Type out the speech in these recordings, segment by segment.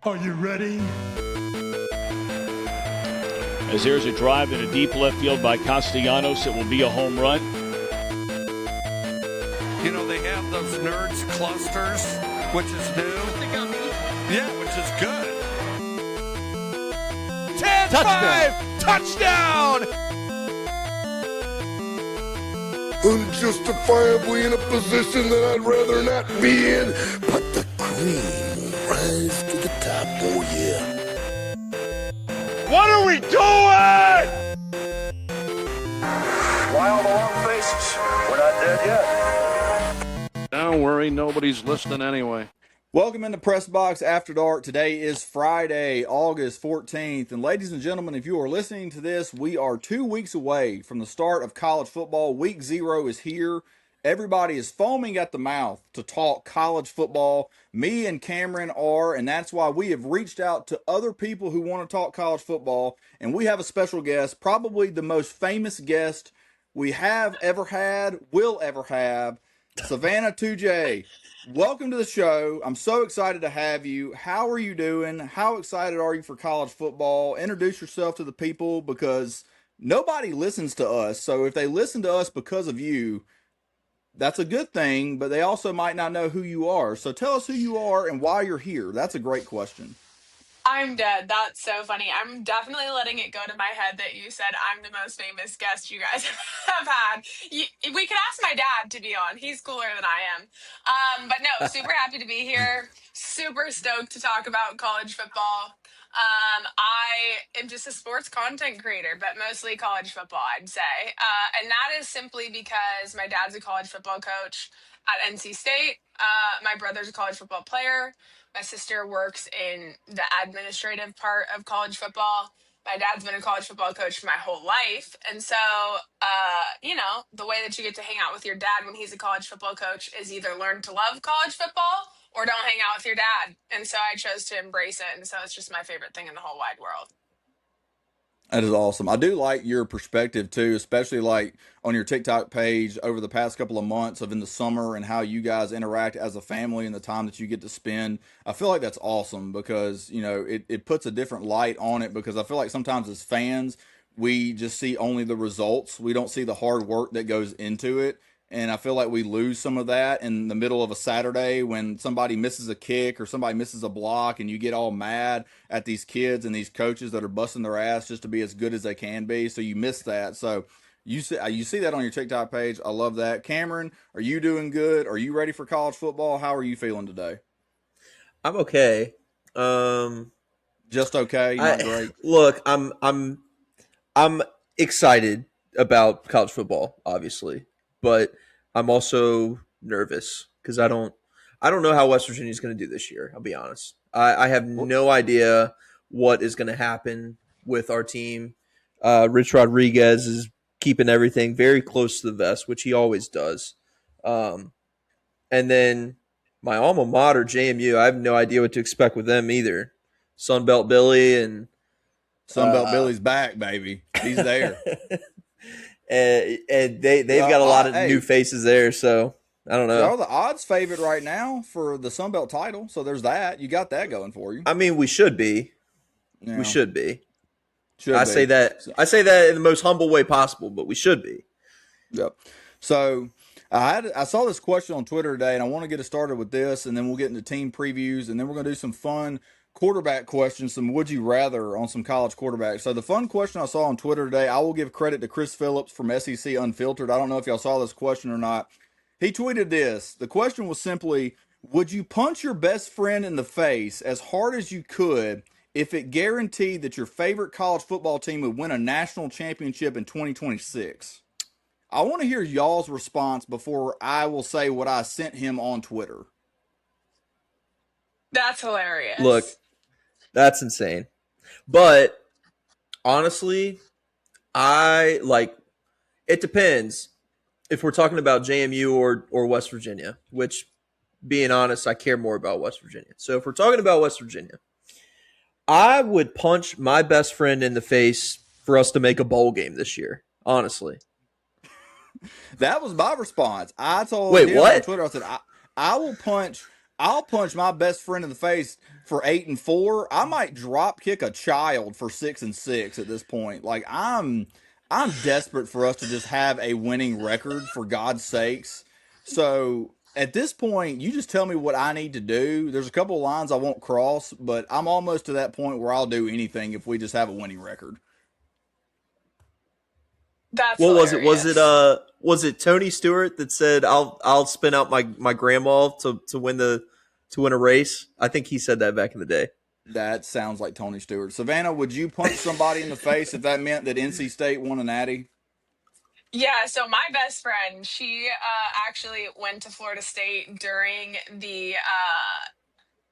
Are you ready? As there's a drive in a deep left field by Castellanos, it will be a home run. You know, they have those nerds clusters, which is new. Yeah, which is good. 10-5! Touchdown! Unjustifiably in a position that I'd rather not be in, but the cream will rise to the top, oh yeah. What are we doing? Why all the long faces? We're not dead yet. Don't worry, nobody's listening anyway. Welcome into Press Box After Dark. Today is Friday, August 14th. And ladies and gentlemen, if you are listening to this, we are 2 weeks away from the start of college football. Week 0 is here. Everybody is foaming at the mouth to talk college football. Me and Cameron are, and that's why we have reached out to other people who want to talk college football. And we have a special guest, probably the most famous guest we have ever had, will ever have, Savanah Tujague. Welcome to the show. I'm so excited to have you. How are you doing? How excited are you for college football? Introduce yourself to the people because nobody listens to us. So if they listen to us because of you, that's a good thing, but they also might not know who you are. So tell us who you are and why you're here. That's a great question. I'm dead. That's so funny. I'm definitely letting it go to my head that you said I'm the most famous guest you guys have had. We could ask my dad to be on. He's cooler than I am. But no, super happy to be here. Super stoked to talk about college football. I am just a sports content creator, but mostly college football, I'd say. And that is simply because my dad's a college football coach at NC State. My brother's a college football player. My sister works in the administrative part of college football. My dad's been a college football coach for my whole life. And so, the way that you get to hang out with your dad when he's a college football coach is either learn to love college football or don't hang out with your dad. And so I chose to embrace it. And so it's just my favorite thing in the whole wide world. That is awesome. I do like your perspective too, especially like on your TikTok page over the past couple of months of in the summer and how you guys interact as a family and the time that you get to spend. I feel like that's awesome because, it puts a different light on it because I feel like sometimes as fans, we just see only the results. We don't see the hard work that goes into it. And I feel like we lose some of that in the middle of a Saturday when somebody misses a kick or somebody misses a block and you get all mad at these kids and these coaches that are busting their ass just to be as good as they can be. So you miss that. So you see that on your TikTok page. I love that. Cameron, are you doing good? Are you ready for college football? How are you feeling today? I'm okay. Just okay. Not great. Look, I'm excited about college football, obviously, but I'm also nervous because I don't know how West Virginia is going to do this year. I'll be honest. I have no idea what is going to happen with our team. Rich Rodriguez is keeping everything very close to the vest, which he always does. And then my alma mater, JMU, I have no idea what to expect with them either. Sunbelt Billy and Sunbelt Billy's back, baby. He's there. and they've got a lot of new faces there, so I don't know. They're the odds favorite right now for the Sunbelt title, so there's that. You got that going for you. I mean, we should be. Yeah. We should be. Say that. I say that in the most humble way possible, but we should be. Yep. So I saw this question on Twitter today, and I want to get it started with this, and then we'll get into team previews, and then we're going to do some fun quarterback questions, some would you rather on some college quarterbacks. So the fun question I saw on Twitter today, I will give credit to Chris Phillips from SEC Unfiltered. I don't know if y'all saw this question or not. He tweeted this. The question was simply, would you punch your best friend in the face as hard as you could if it guaranteed that your favorite college football team would win a national championship in 2026? I want to hear y'all's response before I will say what I sent him on Twitter. That's hilarious. Look, that's insane. But honestly, it depends if we're talking about JMU or West Virginia, which, being honest, I care more about West Virginia. So if we're talking about West Virginia, I would punch my best friend in the face for us to make a bowl game this year, honestly. That was my response. I told him on Twitter, I said, I will punch I'll punch my best friend in the face for 8-4. I might drop kick a child for 6-6 at this point. Like I'm desperate for us to just have a winning record for God's sakes. So at this point, you just tell me what I need to do. There's a couple of lines I won't cross, but I'm almost to that point where I'll do anything if we just have a winning record. That's What was it? hilarious. Was it Tony Stewart that said I'll spin out my grandma to win a race? I think he said that back in the day. That sounds like Tony Stewart. Savannah, would you punch somebody in the face if that meant that NC State won a natty? Yeah, so my best friend, she actually went to Florida State during the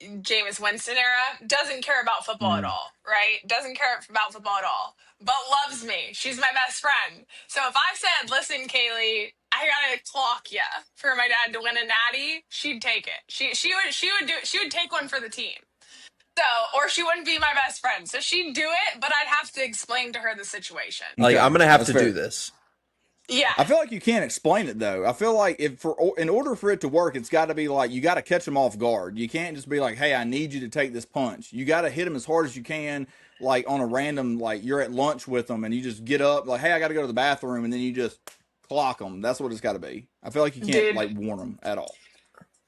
Jameis Winston era. Doesn't care about football at Mm. all, right? Doesn't care about football at all, but loves me. She's my best friend. So if I said, "Listen, Kaylee, I gotta clock ya for my dad to win a natty," she'd take it. She would take one for the team. So, or she wouldn't be my best friend. So she'd do it, but I'd have to explain to her the situation. Like, Okay, I'm gonna have that's to fair. do this. Yeah. I feel like you can't explain it though. I feel like in order for it to work, it's got to be like you got to catch them off guard. You can't just be like, "Hey, I need you to take this punch." You got to hit them as hard as you can, like on a random, like you're at lunch with them and you just get up, like, "Hey, I got to go to the bathroom," and then you just clock them. That's what it's got to be. I feel like you can't Dude, like warn them at all.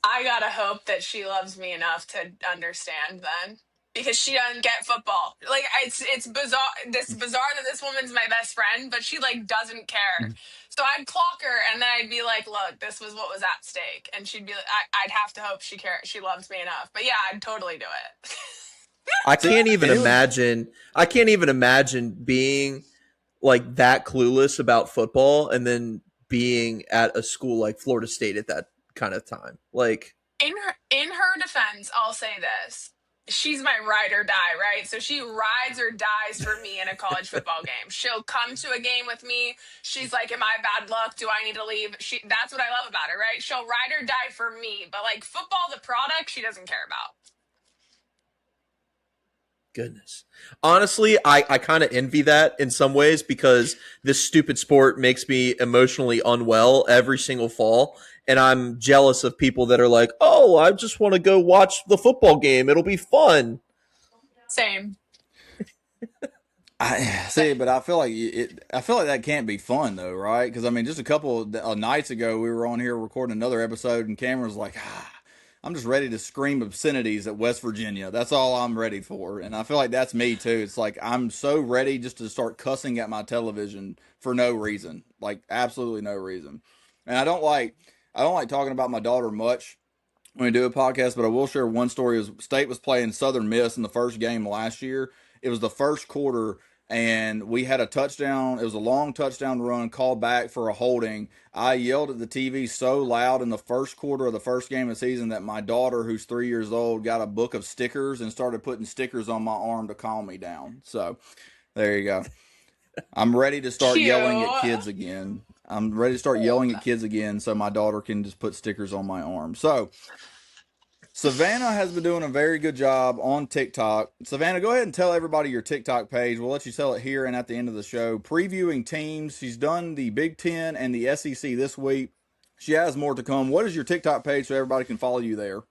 I gotta hope that she loves me enough to understand then. Because she doesn't get football. Like it's bizarre. This bizarre that this woman's my best friend, but she like doesn't care. So I'd clock her, and then I'd be like, "Look, this was what was at stake," and she'd be like, "I'd have to hope she loves me enough." But yeah, I'd totally do it. I can't even And it was- imagine. I can't even imagine being like that clueless about football and then being at a school like Florida State at that kind of time. Like, In her defense, I'll say this. She's my ride or die, right? So she rides or dies for me in a college football game. She'll come to a game with me. She's like, "Am I bad luck? Do I need to leave?" That's what I love about her, right? She'll ride or die for me. But like football, the product, she doesn't care about. goodness. Honestly, I kind of envy that in some ways because this stupid sport makes me emotionally unwell every single fall. And I'm jealous of people that are like, "Oh, I just want to go watch the football game. It'll be fun." Same. I see, but I feel like I feel like that can't be fun though, right? Because I mean, just a couple of nights ago, we were on here recording another episode, and Cameron was like, "I'm just ready to scream obscenities at West Virginia. That's all I'm ready for." And I feel like that's me too. It's like I'm so ready just to start cussing at my television for no reason, like absolutely no reason. And I don't like talking about my daughter much when we do a podcast, but I will share one story. Is State was playing Southern Miss in the first game last year. It was the first quarter, and we had a touchdown. It was a long touchdown run called back for a holding. I yelled at the TV so loud in the first quarter of the first game of the season that my daughter, who's 3 years old, got a book of stickers and started putting stickers on my arm to calm me down. So there you go. I'm ready to start yelling at kids again. I'm ready to start yelling at kids again so my daughter can just put stickers on my arm. So Savannah has been doing a very good job on TikTok. Savannah, go ahead and tell everybody your TikTok page. We'll let you tell it here and at the end of the show. Previewing teams. She's done the Big Ten and the SEC this week. She has more to come. What is your TikTok page so everybody can follow you there?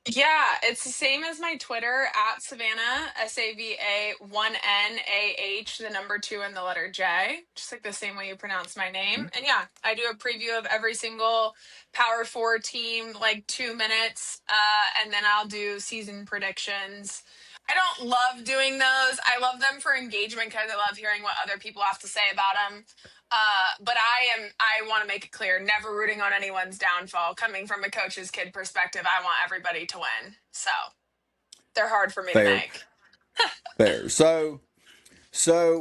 Yeah, it's the same as my Twitter at Savannah, SAVA1NAH, the number 2 and the letter J, just like the same way you pronounce my name. And yeah, I do a preview of every single Power 4 team, like 2 minutes, and then I'll do season predictions. I don't love doing those. I love them for engagement because I love hearing what other people have to say about them. But I want to make it clear, never rooting on anyone's downfall. Coming from a coach's kid perspective, I want everybody to win. So they're hard for me to make. Fair. So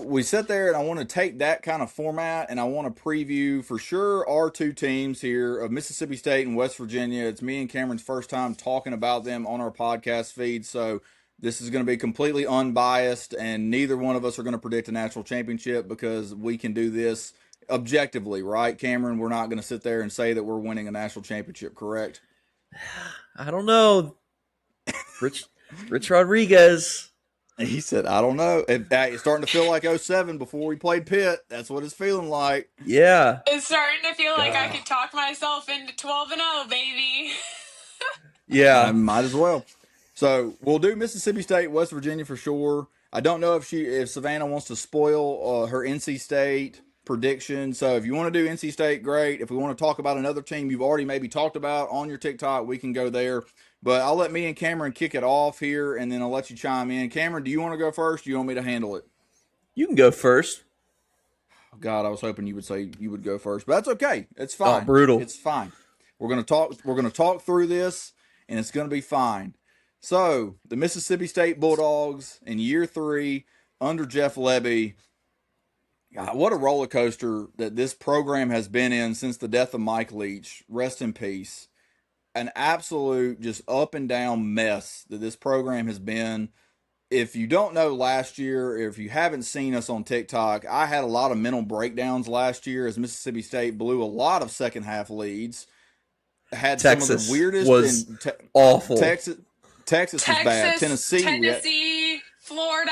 we sit there and I want to take that kind of format and I want to preview for sure our two teams here of Mississippi State and West Virginia. It's me and Cameron's first time talking about them on our podcast feed. So this is going to be completely unbiased, and neither one of us are going to predict a national championship because we can do this objectively, right, Cameron? We're not going to sit there and say that we're winning a national championship, correct? I don't know. Rich Rodriguez. He said, I don't know. It's starting to feel like 07 before we played Pitt. That's what it's feeling like. Yeah. It's starting to feel like I could talk myself into 12-0, baby. Yeah. I might as well. So we'll do Mississippi State, West Virginia for sure. I don't know if Savannah wants to spoil her NC State prediction. So if you want to do NC State, great. If we want to talk about another team you've already maybe talked about on your TikTok, we can go there. But I'll let me and Cameron kick it off here, and then I'll let you chime in. Cameron, do you want to go first? Or do you want me to handle it? You can go first. God, I was hoping you would say you would go first, but that's okay. It's Oh, fine. brutal. It's fine. We're gonna talk. We're gonna talk through this, and it's gonna be fine. So the Mississippi State Bulldogs in year 3 under Jeff Lebby. God, what a roller coaster that this program has been in since the death of Mike Leach. Rest in peace. An absolute just up and down mess that this program has been. If you don't know last year, or if you haven't seen us on TikTok, I had a lot of mental breakdowns last year as Mississippi State blew a lot of second half leads. Had Texas some of the weirdest was awful. Texas was bad. Tennessee, Florida.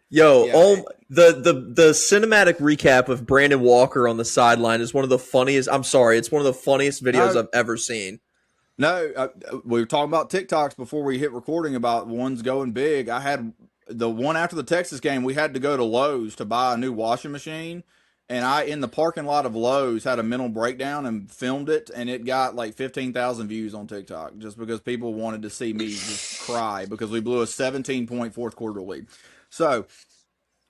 Yo, Yeah. the cinematic recap of Brandon Walker on the sideline is one of the funniest. I'm sorry, it's one of the funniest videos I've ever seen. No, we were talking about TikToks before we hit recording about ones going big. I had the one after the Texas game. We had to go to Lowe's to buy a new washing machine, and I in the parking lot of Lowe's had a mental breakdown and filmed it, and it got like 15,000 views on TikTok just because people wanted to see me just cry because we blew a 17-point fourth quarter lead. So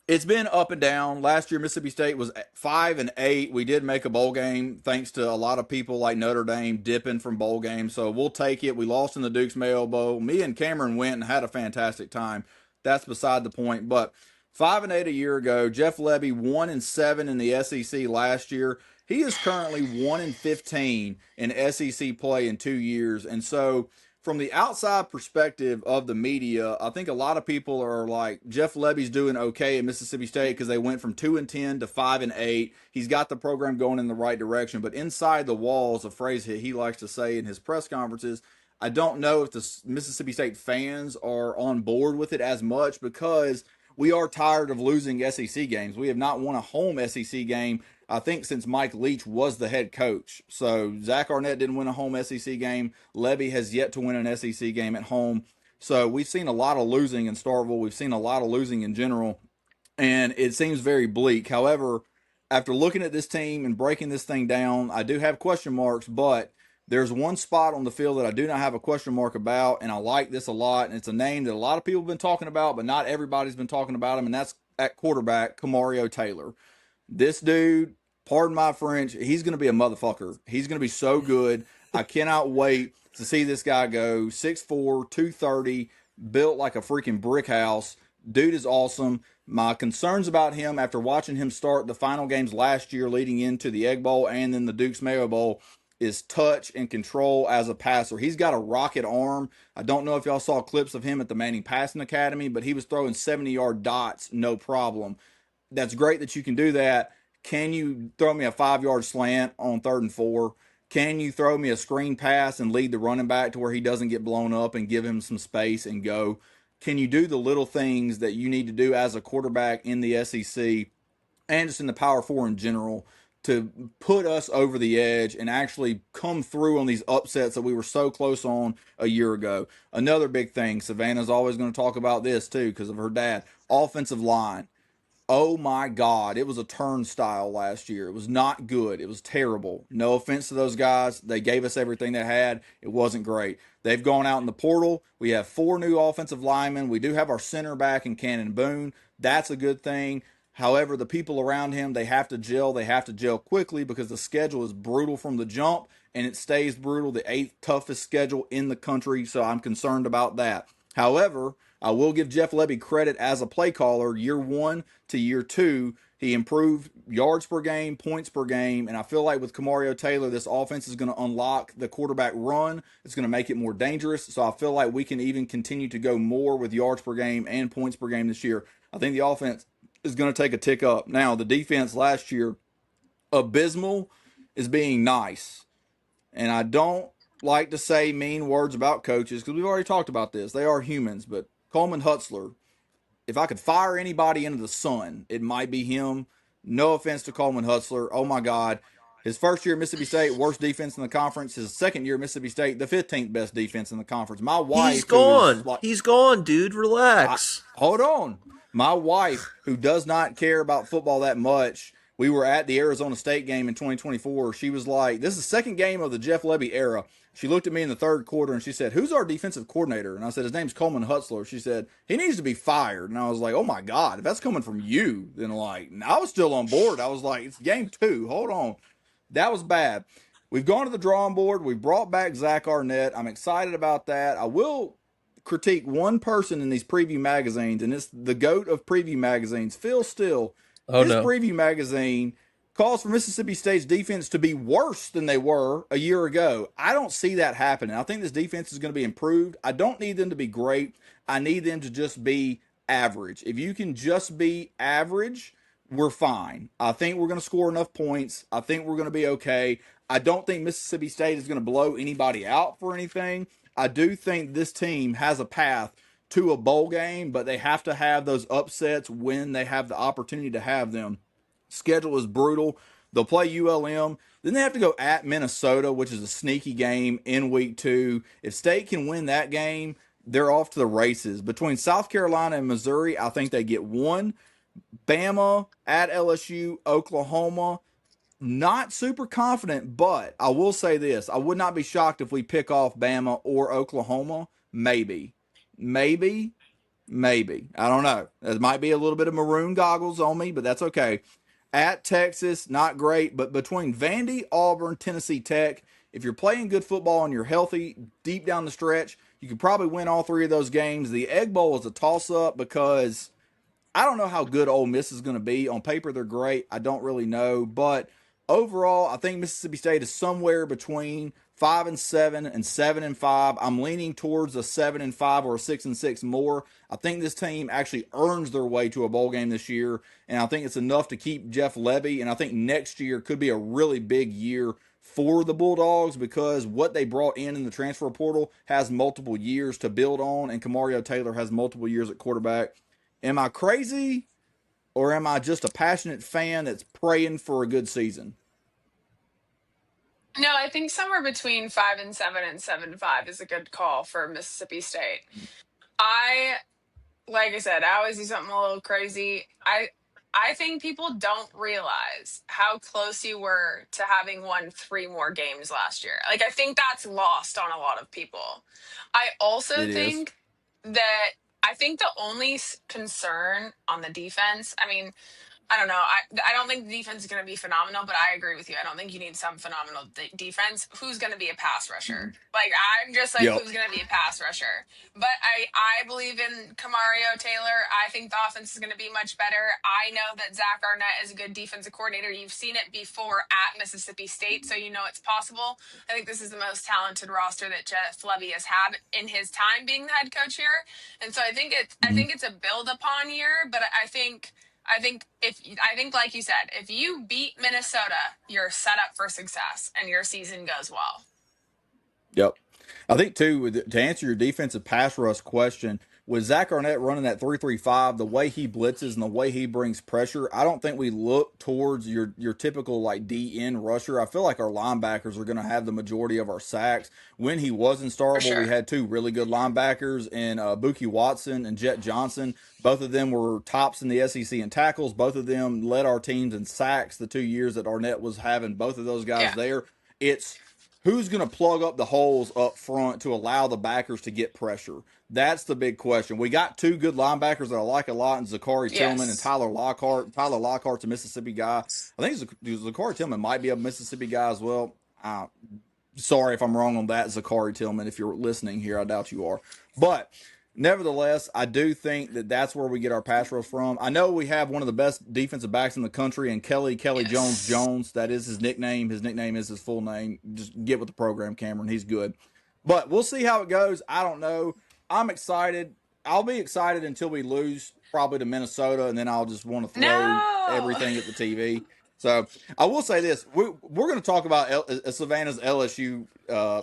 it's been up and down. Last year, Mississippi State was 5-8. We did make a bowl game thanks to a lot of people like Notre Dame dipping from bowl games. So we'll take it. We lost in the Duke's Mayo Bowl. Me and Cameron went and had a fantastic time. That's beside the point. But 5-8 a year ago, Jeff Lebby 1-7 in the SEC last year. He is currently 1-15 in SEC play in 2 years. And so from the outside perspective of the media, I think a lot of people are like, Jeff Lebby's doing okay at Mississippi State because they went from 2-10 to 5-8. He's got the program going in the right direction. But inside the walls, a phrase he likes to say in his press conferences, I don't know if the Mississippi State fans are on board with it as much because we are tired of losing SEC games. We have not won a home SEC game, I think, since Mike Leach was the head coach. So Zach Arnett didn't win a home SEC game. Lebby has yet to win an SEC game at home. So we've seen a lot of losing in Starkville. We've seen a lot of losing in general, and it seems very bleak. However, after looking at this team and breaking this thing down, I do have question marks, but there's one spot on the field that I do not have a question mark about, and I like this a lot, and it's a name that a lot of people have been talking about, but not everybody's been talking about him, and that's at quarterback, Kamario Taylor. This dude, pardon my French, he's going to be a motherfucker. He's going to be so good. I cannot wait to see this guy go 6'4", 230, built like a freaking brick house. Dude is awesome. My concerns about him after watching him start the final games last year leading into the Egg Bowl and then the Duke's Mayo Bowl is touch and control as a passer. He's got a rocket arm. I don't know if y'all saw clips of him at the Manning Passing Academy, but he was throwing 70-yard dots, no problem. That's great that you can do that. Can you throw me a 5-yard slant on 3rd and 4? Can you throw me a screen pass and lead the running back to where he doesn't get blown up and give him some space and go? Can you do the little things that you need to do as a quarterback in the SEC and just in the Power 4 in general to put us over the edge and actually come through on these upsets that we were so close on a year ago? Another big thing, Savannah's always going to talk about this too because of her dad, offensive line. Oh my God, it was a turnstile last year. It was not good. It was terrible. No offense to those guys. They gave us everything they had. It wasn't great. They've gone out in the portal. We have 4 new offensive linemen. We do have our center back in Cannon Boone. That's a good thing. However, the people around him, they have to gel. They have to gel quickly because the schedule is brutal from the jump, and it stays brutal, the 8th toughest schedule in the country, so I'm concerned about that. However, I will give Jeff Lebby credit as a play caller. Year 1 to year 2, he improved yards per game, points per game, and I feel like with Kamario Taylor, this offense is going to unlock the quarterback run. It's going to make it more dangerous, so I feel like we can even continue to go more with yards per game and points per game this year. I think the offense is going to take a tick up. Now, the defense last year, abysmal is being nice, and I don't like to say mean words about coaches because we've already talked about this. They are humans, but Coleman Hutzler, if I could fire anybody into the sun, it might be him. No offense to Coleman Hutzler. Oh my God. His first year at Mississippi State, worst defense in the conference. His second year at Mississippi State, the 15th best defense in the conference. My wife, He's gone. He's gone, dude. Relax. Hold on. My wife, who does not care about football that much, we were at the Arizona State game in 2024. She was like, this is the second game of the Jeff Lebby era. She looked at me in the third quarter and she said, who's our defensive coordinator? And I said, his name's Coleman Hutzler. She said, he needs to be fired. And I was like, oh my God, if that's coming from you, then like, I was still on board. I was like, it's game 2. Hold on. That was bad. We've gone to the drawing board. We brought back Zach Arnett. I'm excited about that. I will critique one person in these preview magazines, and it's the GOAT of preview magazines, Phil Steele. His preview magazine calls for Mississippi State's defense to be worse than they were a year ago. I don't see that happening. I think this defense is going to be improved. I don't need them to be great. I need them to just be average. If you can just be average, we're fine. I think we're going to score enough points. I think we're going to be okay. I don't think Mississippi State is going to blow anybody out for anything. I do think this team has a path to a bowl game, but they have to have those upsets when they have the opportunity to have them. Schedule is brutal. They'll play ULM. Then they have to go at Minnesota, which is a sneaky game in week 2. If State can win that game, they're off to the races. Between South Carolina and Missouri, I think they get 1. Bama at LSU, Oklahoma. Not super confident, but I will say this. I would not be shocked if we pick off Bama or Oklahoma. Maybe. I don't know. There might be a little bit of maroon goggles on me, but that's okay. At Texas, not great, but between Vandy, Auburn, Tennessee Tech, if you're playing good football and you're healthy deep down the stretch, you could probably win all 3 of those games. The Egg Bowl is a toss-up because I don't know how good Ole Miss is going to be. On paper, they're great. I don't really know, but overall, I think Mississippi State is somewhere between 5-7 and 7-5. I'm leaning towards a 7-5 or a 6-6 more. I think this team actually earns their way to a bowl game this year, and I think it's enough to keep Jeff Lebby. And I think next year could be a really big year for the Bulldogs because what they brought in the transfer portal has multiple years to build on, and Kamario Taylor has multiple years at quarterback. Am I crazy, or am I just a passionate fan that's praying for a good season? No, I think somewhere between 5-7 and 7-5 is a good call for Mississippi State. Like I said, I always do something a little crazy. I think people don't realize how close you were to having won 3 more games last year. Like, I think that's lost on a lot of people. I also think that the only concern on the defense, I mean, I don't know. I don't think the defense is going to be phenomenal, but I agree with you. I don't think you need some phenomenal defense. Who's going to be a pass rusher? Like, I'm just like, who's going to be a pass rusher? But I believe in Kamario Taylor. I think the offense is going to be much better. I know that Zach Arnett is a good defensive coordinator. You've seen it before at Mississippi State, so you know it's possible. I think this is the most talented roster that Jeff Lebby has had in his time being the head coach here. And so I think it's a build upon year, but I think like you said, if you beat Minnesota, you're set up for success and your season goes well. Yep. I think too, to answer your defensive pass rush question, with Zach Arnett running that 3-3-5, the way he blitzes and the way he brings pressure, I don't think we look towards your typical like DN rusher. I feel like our linebackers are going to have the majority of our sacks. When he was in Starkville, we had 2 really good linebackers in Buki Watson and Jet Johnson. Both of them were tops in the SEC in tackles. Both of them led our teams in sacks the 2 years that Arnett was having both of those guys there. It's who's going to plug up the holes up front to allow the backers to get pressure? That's the big question. We got 2 good linebackers that I like a lot, and Zachary Tillman and Tyler Lockhart. Tyler Lockhart's a Mississippi guy. I think Zachary Tillman might be a Mississippi guy as well. Sorry if I'm wrong on that, Zachary Tillman. If you're listening here, I doubt you are. But nevertheless, I do think that that's where we get our pass rush from. I know we have one of the best defensive backs in the country, and Kelly Jones. That is his nickname. His nickname is his full name. Just get with the program, Cameron. He's good. But we'll see how it goes. I don't know. I'm excited. I'll be excited until we lose probably to Minnesota, and then I'll just want to throw everything at the TV. So I will say this. We're going to talk about Savannah's LSU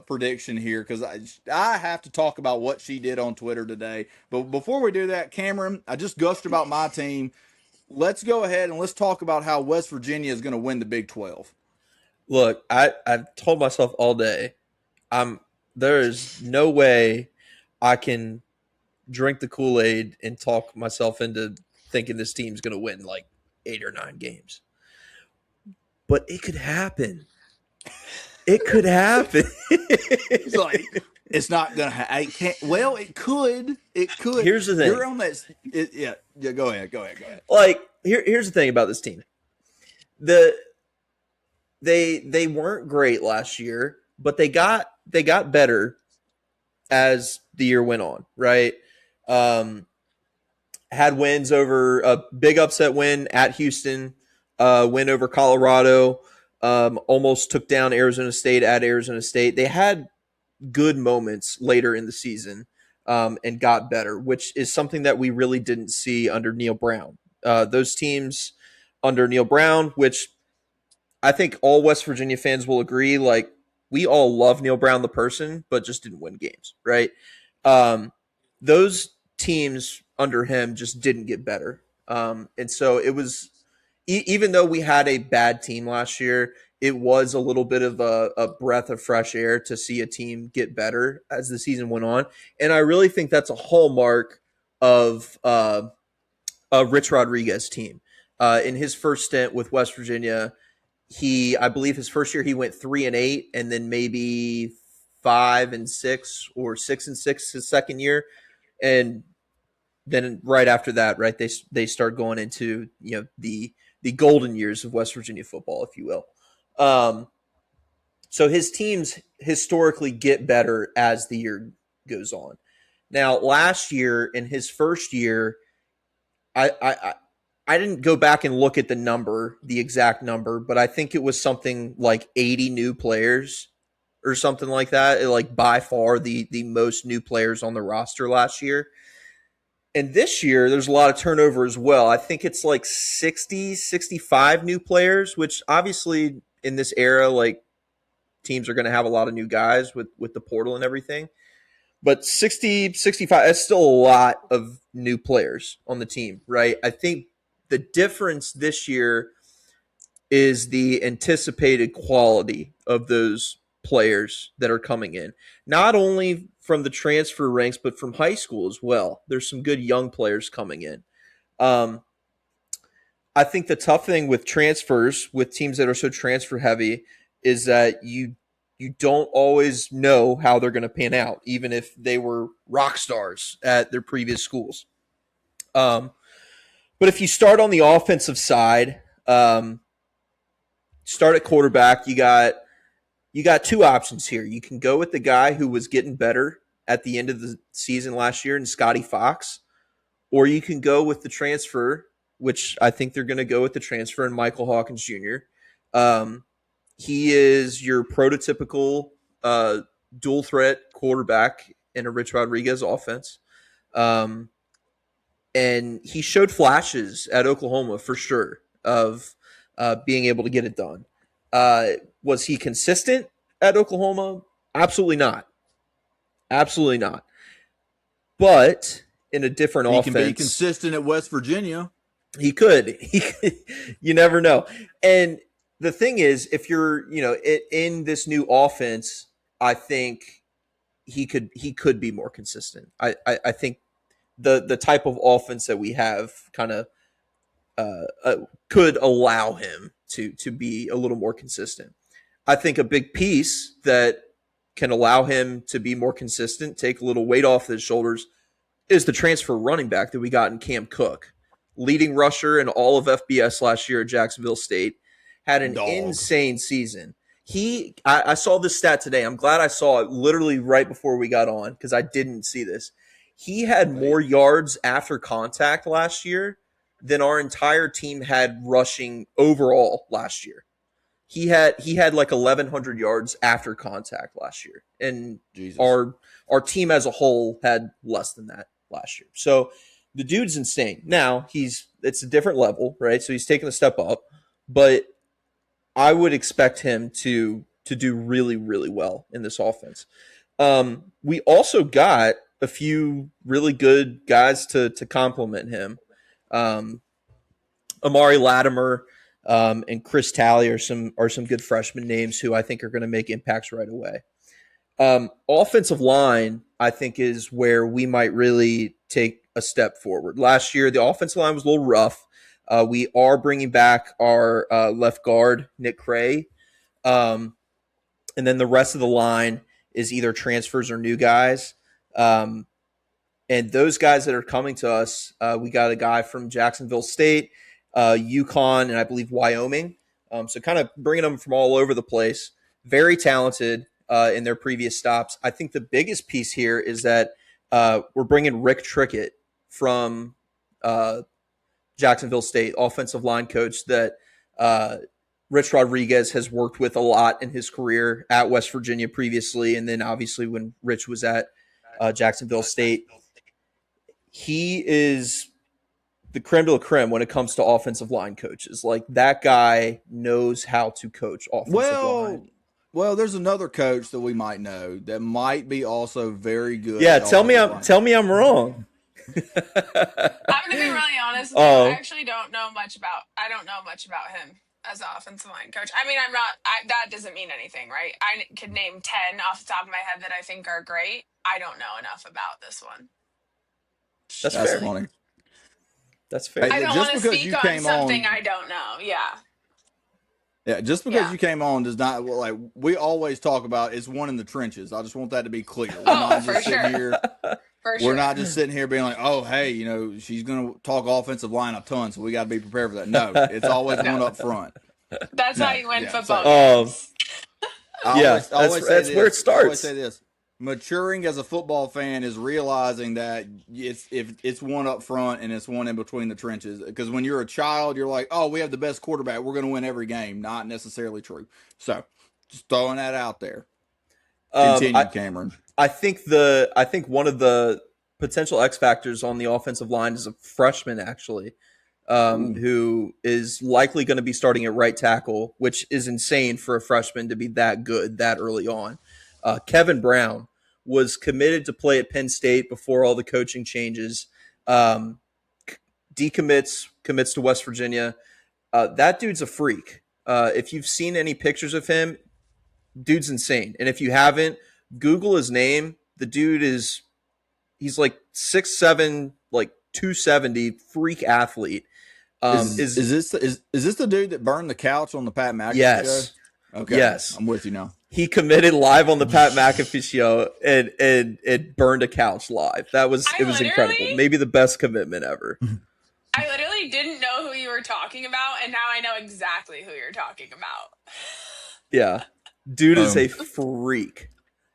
prediction here because I have to talk about what she did on Twitter today. But before we do that, Cameron, I just gushed about my team. Let's go ahead and let's talk about how West Virginia is going to win the Big 12. Look, I've told myself all day, there is no way I can drink the Kool-Aid and talk myself into thinking this team's going to win like 8 or 9 games. But it could happen. It could happen. It's like it's not gonna. I can't. Well, it could. It could. Here's the thing. You're on that. Yeah. Go ahead. Like here's the thing about this team. They weren't great last year, but they got better as the year went on. Right. Had wins over a big upset win at Houston. Win over Colorado. Almost took down Arizona State at Arizona State. They had good moments later in the season and got better, which is something that we really didn't see under Neil Brown. Those teams under Neil Brown, which I think all West Virginia fans will agree, like we all love Neil Brown the person, but just didn't win games, right? Those teams under him just didn't get better. And so it was, even though we had a bad team last year, it was a little bit of a breath of fresh air to see a team get better as the season went on. And I really think that's a hallmark of a Rich Rodriguez team. In his first stint with West Virginia, I believe his first year he went 3-8, and then maybe 5-6 or 6-6 his second year. And then right after that, right, they start going into the golden years of West Virginia football, if you will. So his teams historically get better as the year goes on. Now, last year in his first year, I didn't go back and look at the exact number, but I think it was something like 80 new players or something like that. Like by far the most new players on the roster last year. And this year, there's a lot of turnover as well. I think it's like 60, 65 new players, which obviously in this era, like teams are going to have a lot of new guys with the portal and everything. But 60, 65, that's still a lot of new players on the team, right? I think the difference this year is the anticipated quality of those players that are coming in. Not only from the transfer ranks, but from high school as well. There's some good young players coming in. I think the tough thing with transfers, with teams that are so transfer heavy, is that you don't always know how they're going to pan out, even if they were rock stars at their previous schools. But if you start on the offensive side, start at quarterback, you got 2 options here. You can go with the guy who was getting better at the end of the season last year in Scotty Fox, or you can go with the transfer, which I think they're going to go with the transfer in Michael Hawkins Jr. He is your prototypical dual threat quarterback in a Rich Rodriguez offense. And he showed flashes at Oklahoma for sure of being able to get it done. Was he consistent at Oklahoma? Absolutely not. Absolutely not. But in a different offense. He can be consistent at West Virginia. He could. You never know. And the thing is, if you're, in this new offense, I think he could be more consistent. I think the type of offense that we have kind of could allow him to be a little more consistent. I think a big piece that can allow him to be more consistent, take a little weight off his shoulders, is the transfer running back that we got in Cam Cook. Leading rusher in all of FBS last year at Jacksonville State. Had an insane season. I saw this stat today. I'm glad I saw it literally right before we got on because I didn't see this. He had more yards after contact last year than our entire team had rushing overall last year. He had like 1,100 yards after contact last year, and our team as a whole had less than that last year. So the dude's insane. Now it's a different level, right? So he's taking a step up, but I would expect him to do really, really well in this offense. We also got a few really good guys to complement him. Amari Latimer and Chris Talley are some good freshman names who I think are going to make impacts right away. Offensive line, I think, is where we might really take a step forward. Last year, the offensive line was a little rough. We are bringing back our left guard, Nick Cray. And then the rest of the line is either transfers or new guys. And those guys that are coming to us, we got a guy from Jacksonville State, UConn, and I believe Wyoming. So kind of bringing them from all over the place. Very talented in their previous stops. I think the biggest piece here is that we're bringing Rick Trickett from Jacksonville State, offensive line coach that Rich Rodriguez has worked with a lot in his career at West Virginia previously, and then obviously when Rich was at Jacksonville State. He is the creme de la creme when it comes to offensive line coaches. Like, that guy knows how to coach offensive line. Well, there's another coach that we might know that might be also very good. Yeah, tell me I'm wrong. I'm gonna be really honest with you. I actually don't know much about. I don't know much about him as an offensive line coach. I mean, I'm not. That doesn't mean anything, right? I could name 10 off the top of my head that I think are great. I don't know enough about this one. That's That's fair. funny. That's fair. I don't Just want to because speak you on came something on- I don't know. Yeah. Yeah, just because Yeah. you came on does not, well, like we always talk about, it's one in the trenches. I just want that to be clear. We're not for just sitting sure. here. For sure. We're not just sitting here being like, oh, hey, you know, she's going to talk offensive line a ton, so we got to be prepared for that. No, it's always one up front. That's how you win yeah, football so- games. That's where it starts. I always say this. Maturing as a football fan is realizing that it's one up front and it's one in between the trenches. Because when you're a child, you're like, oh, we have the best quarterback, we're going to win every game. Not necessarily true. So, just throwing that out there. Continue, Cameron. I think one of the potential X factors on the offensive line is a freshman, actually, who is likely going to be starting at right tackle, which is insane for a freshman to be that good that early on. Kevin Brown was committed to play at Penn State before all the coaching changes. Commits to West Virginia. That dude's a freak. If you've seen any pictures of him, dude's insane. And if you haven't, Google his name. The dude he's like 6'7", like 270, freak athlete. Is this the dude that burned the couch on the Pat McAfee Yes. show? Okay. Yes. I'm with you now. He committed live on the Pat McAfee show and it burned a couch live. It was incredible. Maybe the best commitment ever. I literally didn't know who you were talking about, and now I know exactly who you're talking about. Yeah. Dude is a freak.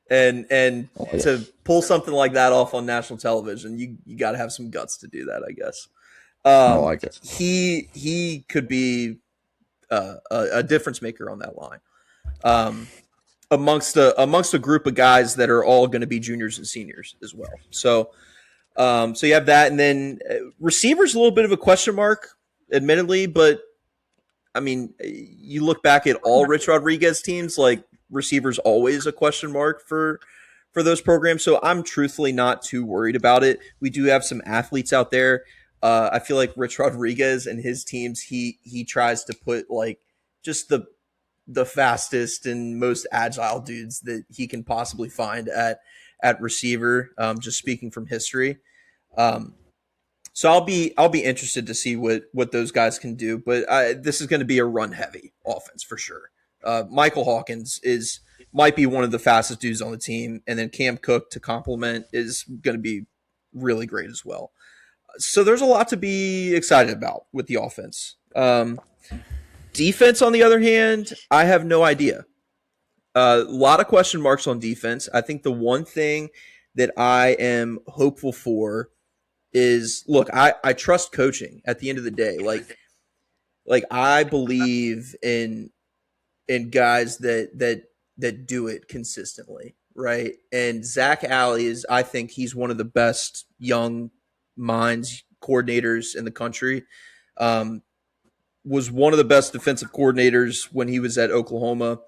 And to pull something like that off on national television, you got to have some guts to do that, I guess. I like it. He could be a difference maker on that line. Amongst a group of guys that are all going to be juniors and seniors as well. So you have that, and then receivers a little bit of a question mark, admittedly, but I mean, you look back at all Rich Rodriguez teams, like receivers always a question mark for those programs. So I'm truthfully not too worried about it. We do have some athletes out there. I feel like Rich Rodriguez and his teams, he tries to put like just the fastest and most agile dudes that he can possibly find at receiver. Just speaking from history. So I'll be interested to see what those guys can do, but this is going to be a run heavy offense for sure. Michael Hawkins might be one of the fastest dudes on the team, and then Cam Cook to complement is going to be really great as well. So there's a lot to be excited about with the offense. Defense, on the other hand, I have no idea. A lot of question marks on defense. I think the one thing that I am hopeful for is, look, I trust coaching at the end of the day. Like I believe in guys that do it consistently, right? And Zach Alley I think he's one of the best young minds, coordinators in the country. Was one of the best defensive coordinators when he was at Oklahoma.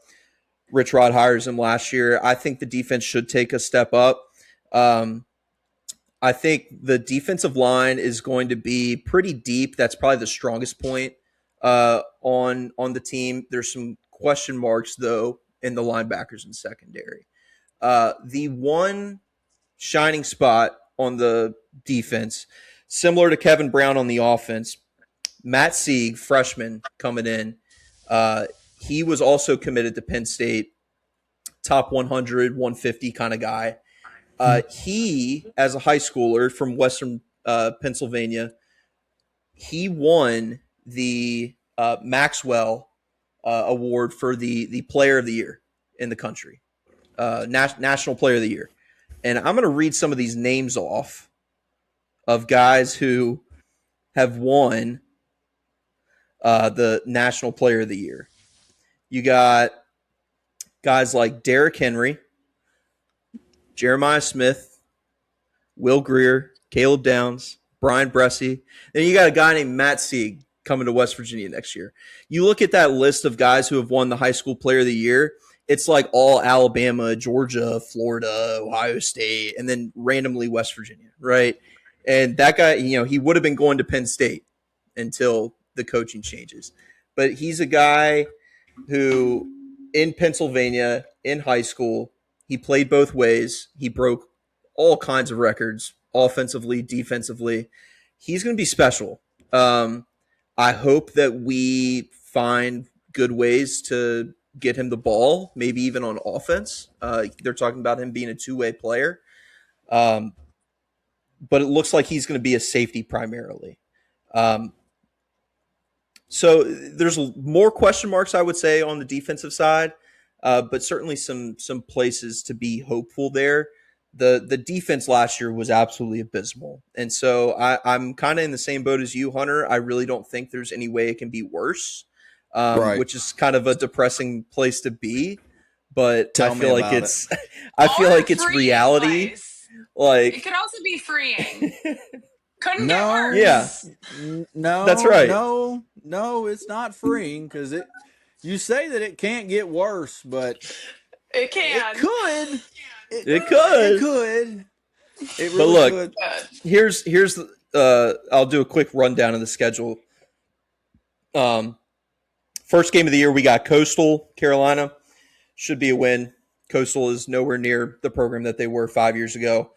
Rich Rod hires him last year. I think the defense should take a step up. I think the defensive line is going to be pretty deep. That's probably the strongest point on the team. There's some question marks though in the linebackers and secondary. The one shining spot on the defense, similar to Kevin Brown on the offense, Matt Sieg, freshman coming in. He was also committed to Penn State, top 100, 150 kind of guy. He, as a high schooler from Western Pennsylvania, he won the Maxwell Award for the Player of the Year in the country, National Player of the Year. And I'm going to read some of these names off of guys who have won the National Player of the Year. You got guys like Derrick Henry, Jeremiah Smith, Will Greer, Caleb Downs, Brian Bressie. Then you got a guy named Matt Sieg coming to West Virginia next year. You look at that list of guys who have won the High School Player of the Year, it's like all Alabama, Georgia, Florida, Ohio State, and then randomly West Virginia, right? And that guy, he would have been going to Penn State until the coaching changes. But he's a guy who, in Pennsylvania, in high school, he played both ways. He broke all kinds of records, offensively, defensively. He's going to be special. I hope that we find good ways to get him the ball, maybe even on offense. They're talking about him being a two-way player. But it looks like he's going to be a safety primarily. So there's more question marks, I would say, on the defensive side, but certainly some places to be hopeful there. The defense last year was absolutely abysmal. And so I'm kind of in the same boat as you, Hunter. I really don't think there's any way it can be worse, which is kind of a depressing place to be. But I feel like it's reality. Like, it could also be freeing. Couldn't No, get worse. Yeah. no, That's right. No, it's not freeing because you say that it can't get worse, but It can. it could. It could. It could. It really But look, could. here's I'll do a quick rundown of the schedule. First game of the year, we got Coastal Carolina. Should be a win. Coastal is nowhere near the program that they were 5 years ago.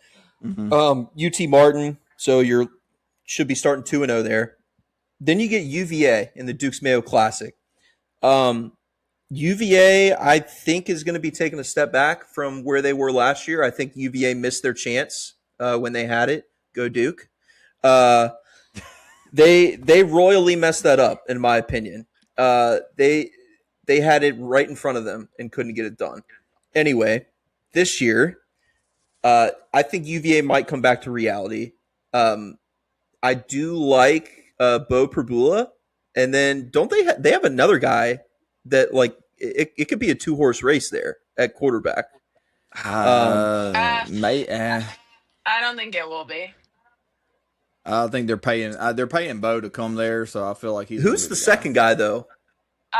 Mm-hmm. UT Martin, so should be starting 2-0 there. Then you get UVA in the Dukes Mayo Classic. UVA, I think, is going to be taking a step back from where they were last year. I think UVA missed their chance when they had it. Go Duke. They royally messed that up, in my opinion. They had it right in front of them and couldn't get it done. Anyway, this year, I think UVA might come back to reality. I do like Bo Prabula, and then don't they have another guy that, like, it could be a 2-horse race there at quarterback. I don't think it will be. I think they're paying Bo to come there, so I feel like he's. Who's the second guy though?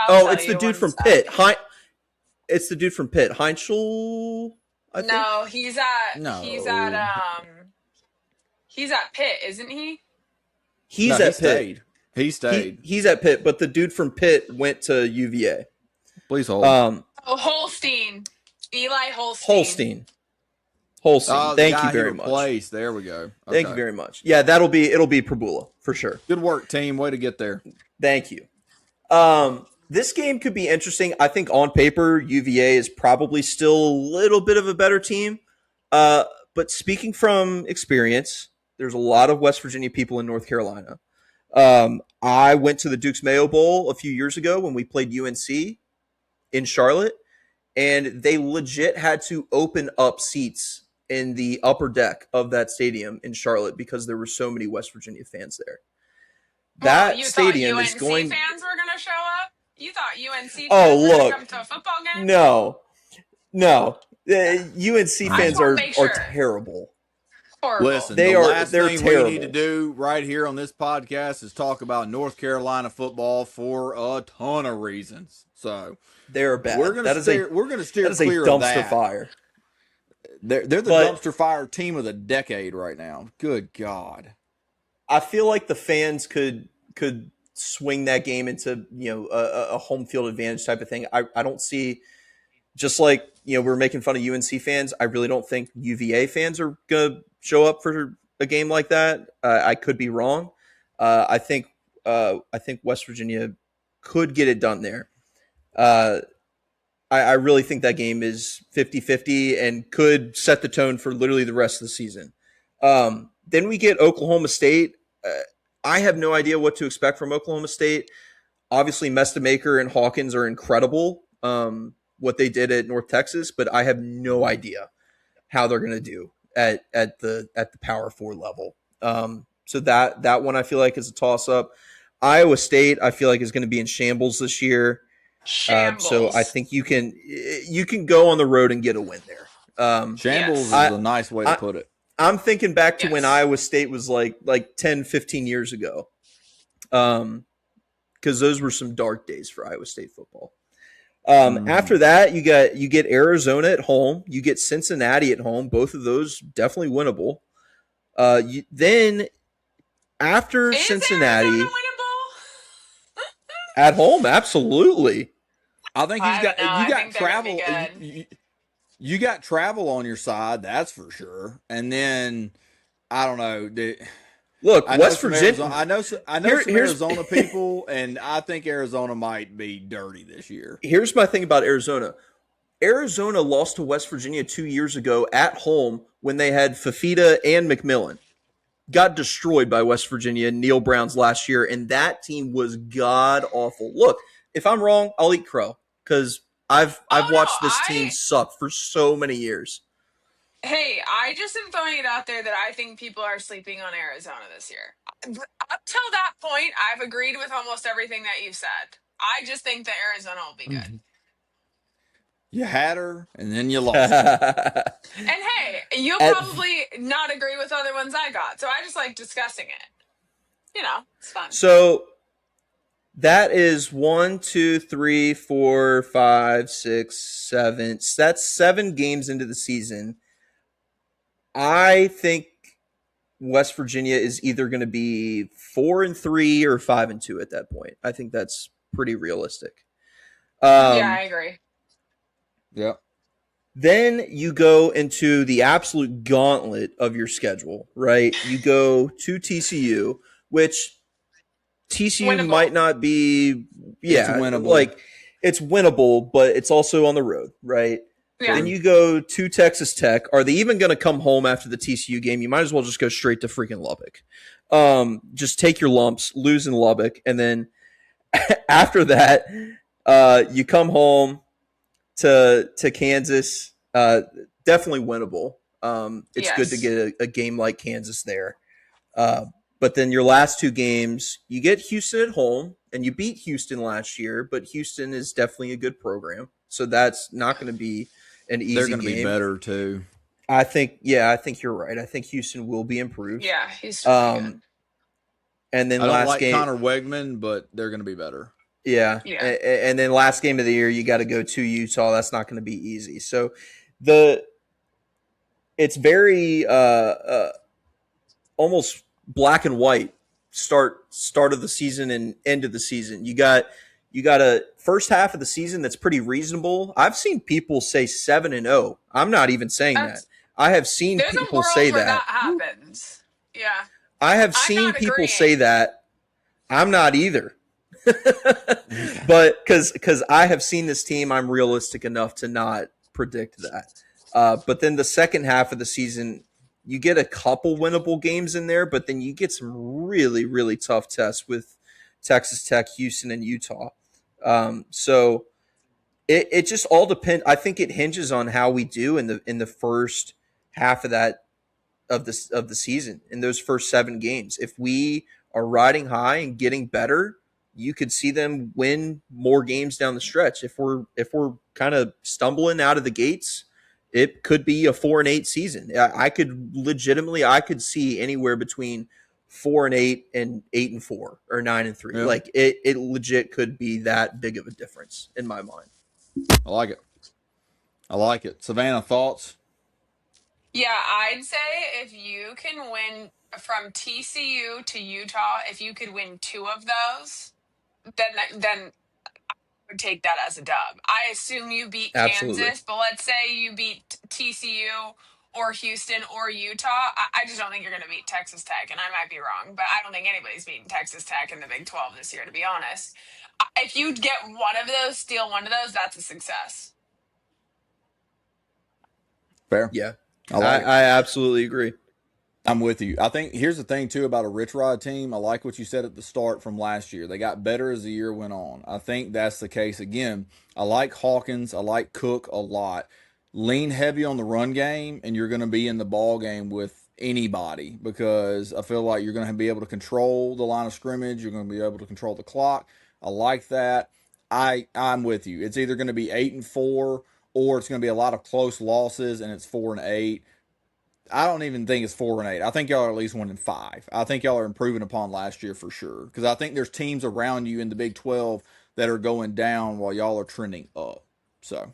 It's the dude from Pitt. It's the dude from Pitt, Heinschel. I think? No, he's at Pitt, isn't he? He's at Pitt. He stayed. He's at Pitt, but the dude from Pitt went to UVA. Please hold. Holstein. Eli Holstein. Oh, Thank you very much. Replaced. There we go. Okay. Thank you very much. Yeah, it'll be Prabula for sure. Good work, team. Way to get there. Thank you. This game could be interesting. I think on paper, UVA is probably still a little bit of a better team. But speaking from experience, there's a lot of West Virginia people in North Carolina. I went to the Dukes Mayo Bowl a few years ago when we played UNC in Charlotte, and they legit had to open up seats in the upper deck of that stadium in Charlotte because there were so many West Virginia fans there. That stadium is going. UNC fans were going to show up? You thought UNC fans were going to come to a football game? No. UNC fans are terrible. Horrible. Listen, they're thing terrible. we need to do right here on this podcast is talk about North Carolina football for a ton of reasons. So they're bad. We're going to steer clear dumpster of that. Fire. They're the dumpster fire team of the decade right now. Good God. I feel like the fans could swing that game into a home field advantage type of thing. I don't see, just like we're making fun of UNC fans. I really don't think UVA fans are gonna show up for a game like that. I could be wrong. I think West Virginia could get it done there. I really think that game is 50-50 and could set the tone for literally the rest of the season. Then we get Oklahoma State. I have no idea what to expect from Oklahoma State. Obviously, Mestamaker and Hawkins are incredible, what they did at North Texas, but I have no idea how they're going to do at the Power 4 level. So that one I feel like is a toss-up. Iowa State, I feel like, is going to be in shambles this year. So I think you can go on the road and get a win there. Shambles is a nice way to put it. I'm thinking back to when Iowa State was like 10, 15 years ago. Because those were some dark days for Iowa State football. After that, you get Arizona at home. You get Cincinnati at home. Both of those definitely winnable. Then after Cincinnati, Arizona winnable? at home, absolutely. I think you got travel. You got travel on your side, that's for sure. And then I don't know. Look, West Virginia. I know some Arizona people, and I think Arizona might be dirty this year. Here's my thing about Arizona. Arizona lost to West Virginia 2 years ago at home when they had Fafita and McMillan. Got destroyed by West Virginia and Neil Brown's last year, and that team was god awful. Look, if I'm wrong, I'll eat crow because I've watched this team suck for so many years. Hey, I just am throwing it out there that I think people are sleeping on Arizona this year. Up till that point, I've agreed with almost everything that you said. I just think that Arizona will be good. You had her, and then you lost her. And hey, you'll probably not agree with other ones I got, so I just like discussing it. It's fun. So that is 1, 2, 3, 4, 5, 6, 7. That's 7 games into the season. I think West Virginia is either going to be 4-3 or 5-2 at that point. I think that's pretty realistic. Yeah, I agree. Yeah. Then you go into the absolute gauntlet of your schedule, right? You go to TCU, which TCU might not be, it's winnable. It's winnable, but it's also on the road, right? Yeah. Then you go to Texas Tech. Are they even going to come home after the TCU game? You might as well just go straight to freaking Lubbock. Just take your lumps, lose in Lubbock, and then after that, you come home to Kansas. Definitely winnable. It's good to get a game like Kansas there. But then your last 2 games, you get Houston at home, and you beat Houston last year, but Houston is definitely a good program. So that's not going to be an easy game. They're going to be better, too. I think you're right. I think Houston will be improved. Yeah, Houston good. And then I don't last like game, Connor Wegman, but they're going to be better. Yeah. And then last game of the year, you got to go to Utah. That's not going to be easy. So it's very almost black and white start of the season and end of the season. You got a first half of the season that's pretty reasonable. I've seen people say 7-0. I'm not even saying that. I have seen people say that happens. Yeah. I have seen people say that. I'm not either. But because I have seen this team, I'm realistic enough to not predict that. But then the second half of the season, you get a couple winnable games in there, but then you get some really, really tough tests with Texas Tech, Houston, and Utah. So it just all depends. I think it hinges on how we do in the first half of the season, in those first 7 games. If we are riding high and getting better, you could see them win more games down the stretch. If we're kind of stumbling out of the gates, it could be a 4-8 season. I could see anywhere between 4-8 and 8-4 or 9-3. Yeah. Like it legit could be that big of a difference in my mind. I like it. Savannah, thoughts? Yeah, I'd say if you can win from TCU to Utah, if you could win two of those, then would take that as a dub. I assume you beat Absolutely. Kansas, but let's say you beat TCU or Houston or Utah. I just don't think you're going to beat Texas Tech, and I might be wrong, but I don't think anybody's beaten Texas Tech in the Big 12 this year, to be honest. If you get one of those, steal one of those, that's a success. Fair. Yeah. I like it. I absolutely agree. I'm with you. I think here's the thing too about a Rich Rod team. I like what you said at the start from last year. They got better as the year went on. I think that's the case again. I like Hawkins. I like Cook a lot. Lean heavy on the run game, and you're going to be in the ball game with anybody because I feel like you're going to be able to control the line of scrimmage. You're going to be able to control the clock. I like that. I'm with you. It's either going to be 8-4 or it's going to be a lot of close losses and it's 4-8. I don't even think it's 4-8. I think y'all are at least 1-5. I think y'all are improving upon last year for sure. Because I think there's teams around you in the Big 12 that are going down while y'all are trending up. So,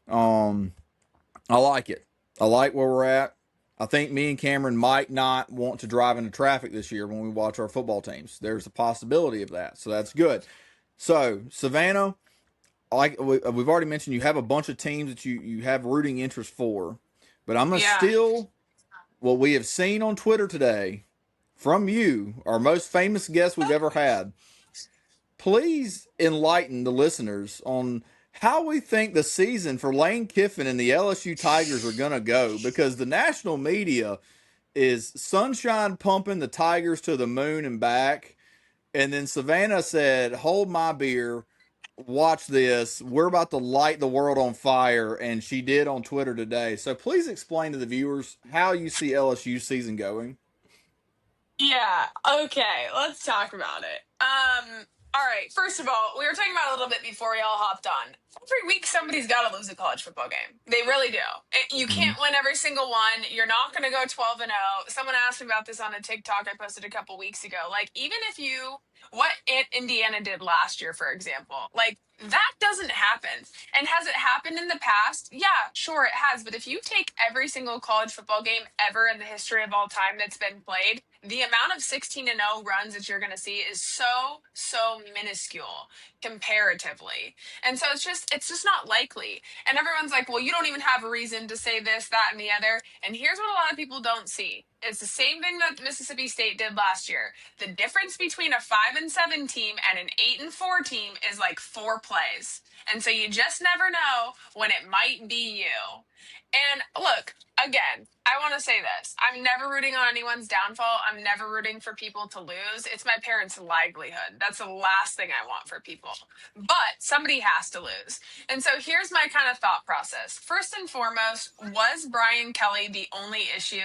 I like it. I like where we're at. I think me and Cameron might not want to drive into traffic this year when we watch our football teams. There's a possibility of that. So that's good. So, Savannah, like we've already mentioned, you have a bunch of teams that you have rooting interest for. But I'm going to Yeah. steal what we have seen on Twitter today from you, our most famous guest we've ever had. Please enlighten the listeners on how we think the season for Lane Kiffin and the LSU Tigers are going to go, because the national media is sunshine pumping the Tigers to the moon and back. And then Savannah said, "Hold my beer. Watch this. We're about to light the world on fire." And she did on Twitter today. So please explain to the viewers how you see LSU season going. Yeah. Okay. Let's talk about it. All right. First of all, we were talking about it a little bit before we all hopped on. Every week, somebody's got to lose a college football game. They really do. You can't win every single one. You're not going to go 12-0. Someone asked me about this on a TikTok I posted a couple weeks ago. Like, even if you, what Indiana did last year, for example, like that doesn't happen. And has it happened in the past? Yeah, sure, it has. But if you take every single college football game ever in the history of all time that's been played, the amount of 16-0 runs that you're going to see is so minuscule comparatively. And so it's just not likely. And everyone's like, well, you don't even have a reason to say this, that, and the other. And here's what a lot of people don't see. It's the same thing that Mississippi State did last year. The difference between a 5-7 team and an 8-4 team is like 4 plays. And so you just never know when it might be you. And look, again, I want to say this. I'm never rooting on anyone's downfall. I'm never rooting for people to lose. It's my parents' livelihood. That's the last thing I want for people. But somebody has to lose. And so here's my kind of thought process. First and foremost, was Brian Kelly the only issue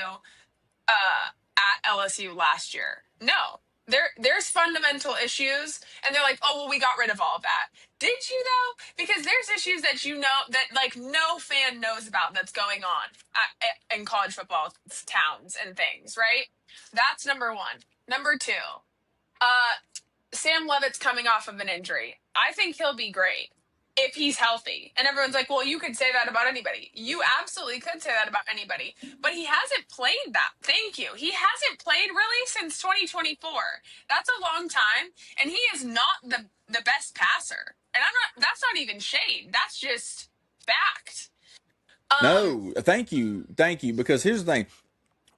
at LSU last year? No. There's fundamental issues, and they're like, oh, well, we got rid of all of that. Did you though? Because there's issues that you know that like no fan knows about that's going on in college football towns and things, right? That's number one. Number two, uh, Sam Levitt's coming off of an injury. I think he'll be great if he's healthy. And everyone's like, well, you could say that about anybody. You absolutely could say that about anybody. But he hasn't played that. Thank you. He hasn't played really since 2024. That's a long time. And he is not the best passer. And that's not even shade. That's just fact. No, thank you. Thank you. Because here's the thing.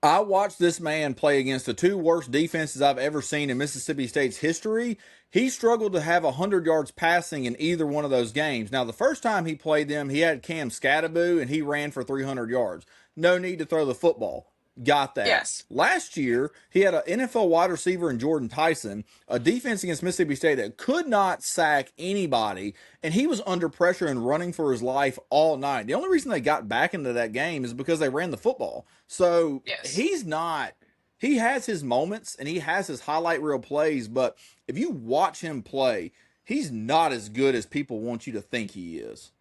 I watched this man play against the two worst defenses I've ever seen in Mississippi State's history. He struggled to have 100 yards passing in either one of those games. Now, the first time he played them, he had Cam Scattaboo, and he ran for 300 yards. No need to throw the football. Got that. Yes. Last year, he had an NFL wide receiver in Jordan Tyson, a defense against Mississippi State that could not sack anybody, and he was under pressure and running for his life all night. The only reason they got back into that game is because they ran the football. So Yes. he has his moments and he has his highlight reel plays, but if you watch him play, he's not as good as people want you to think he is.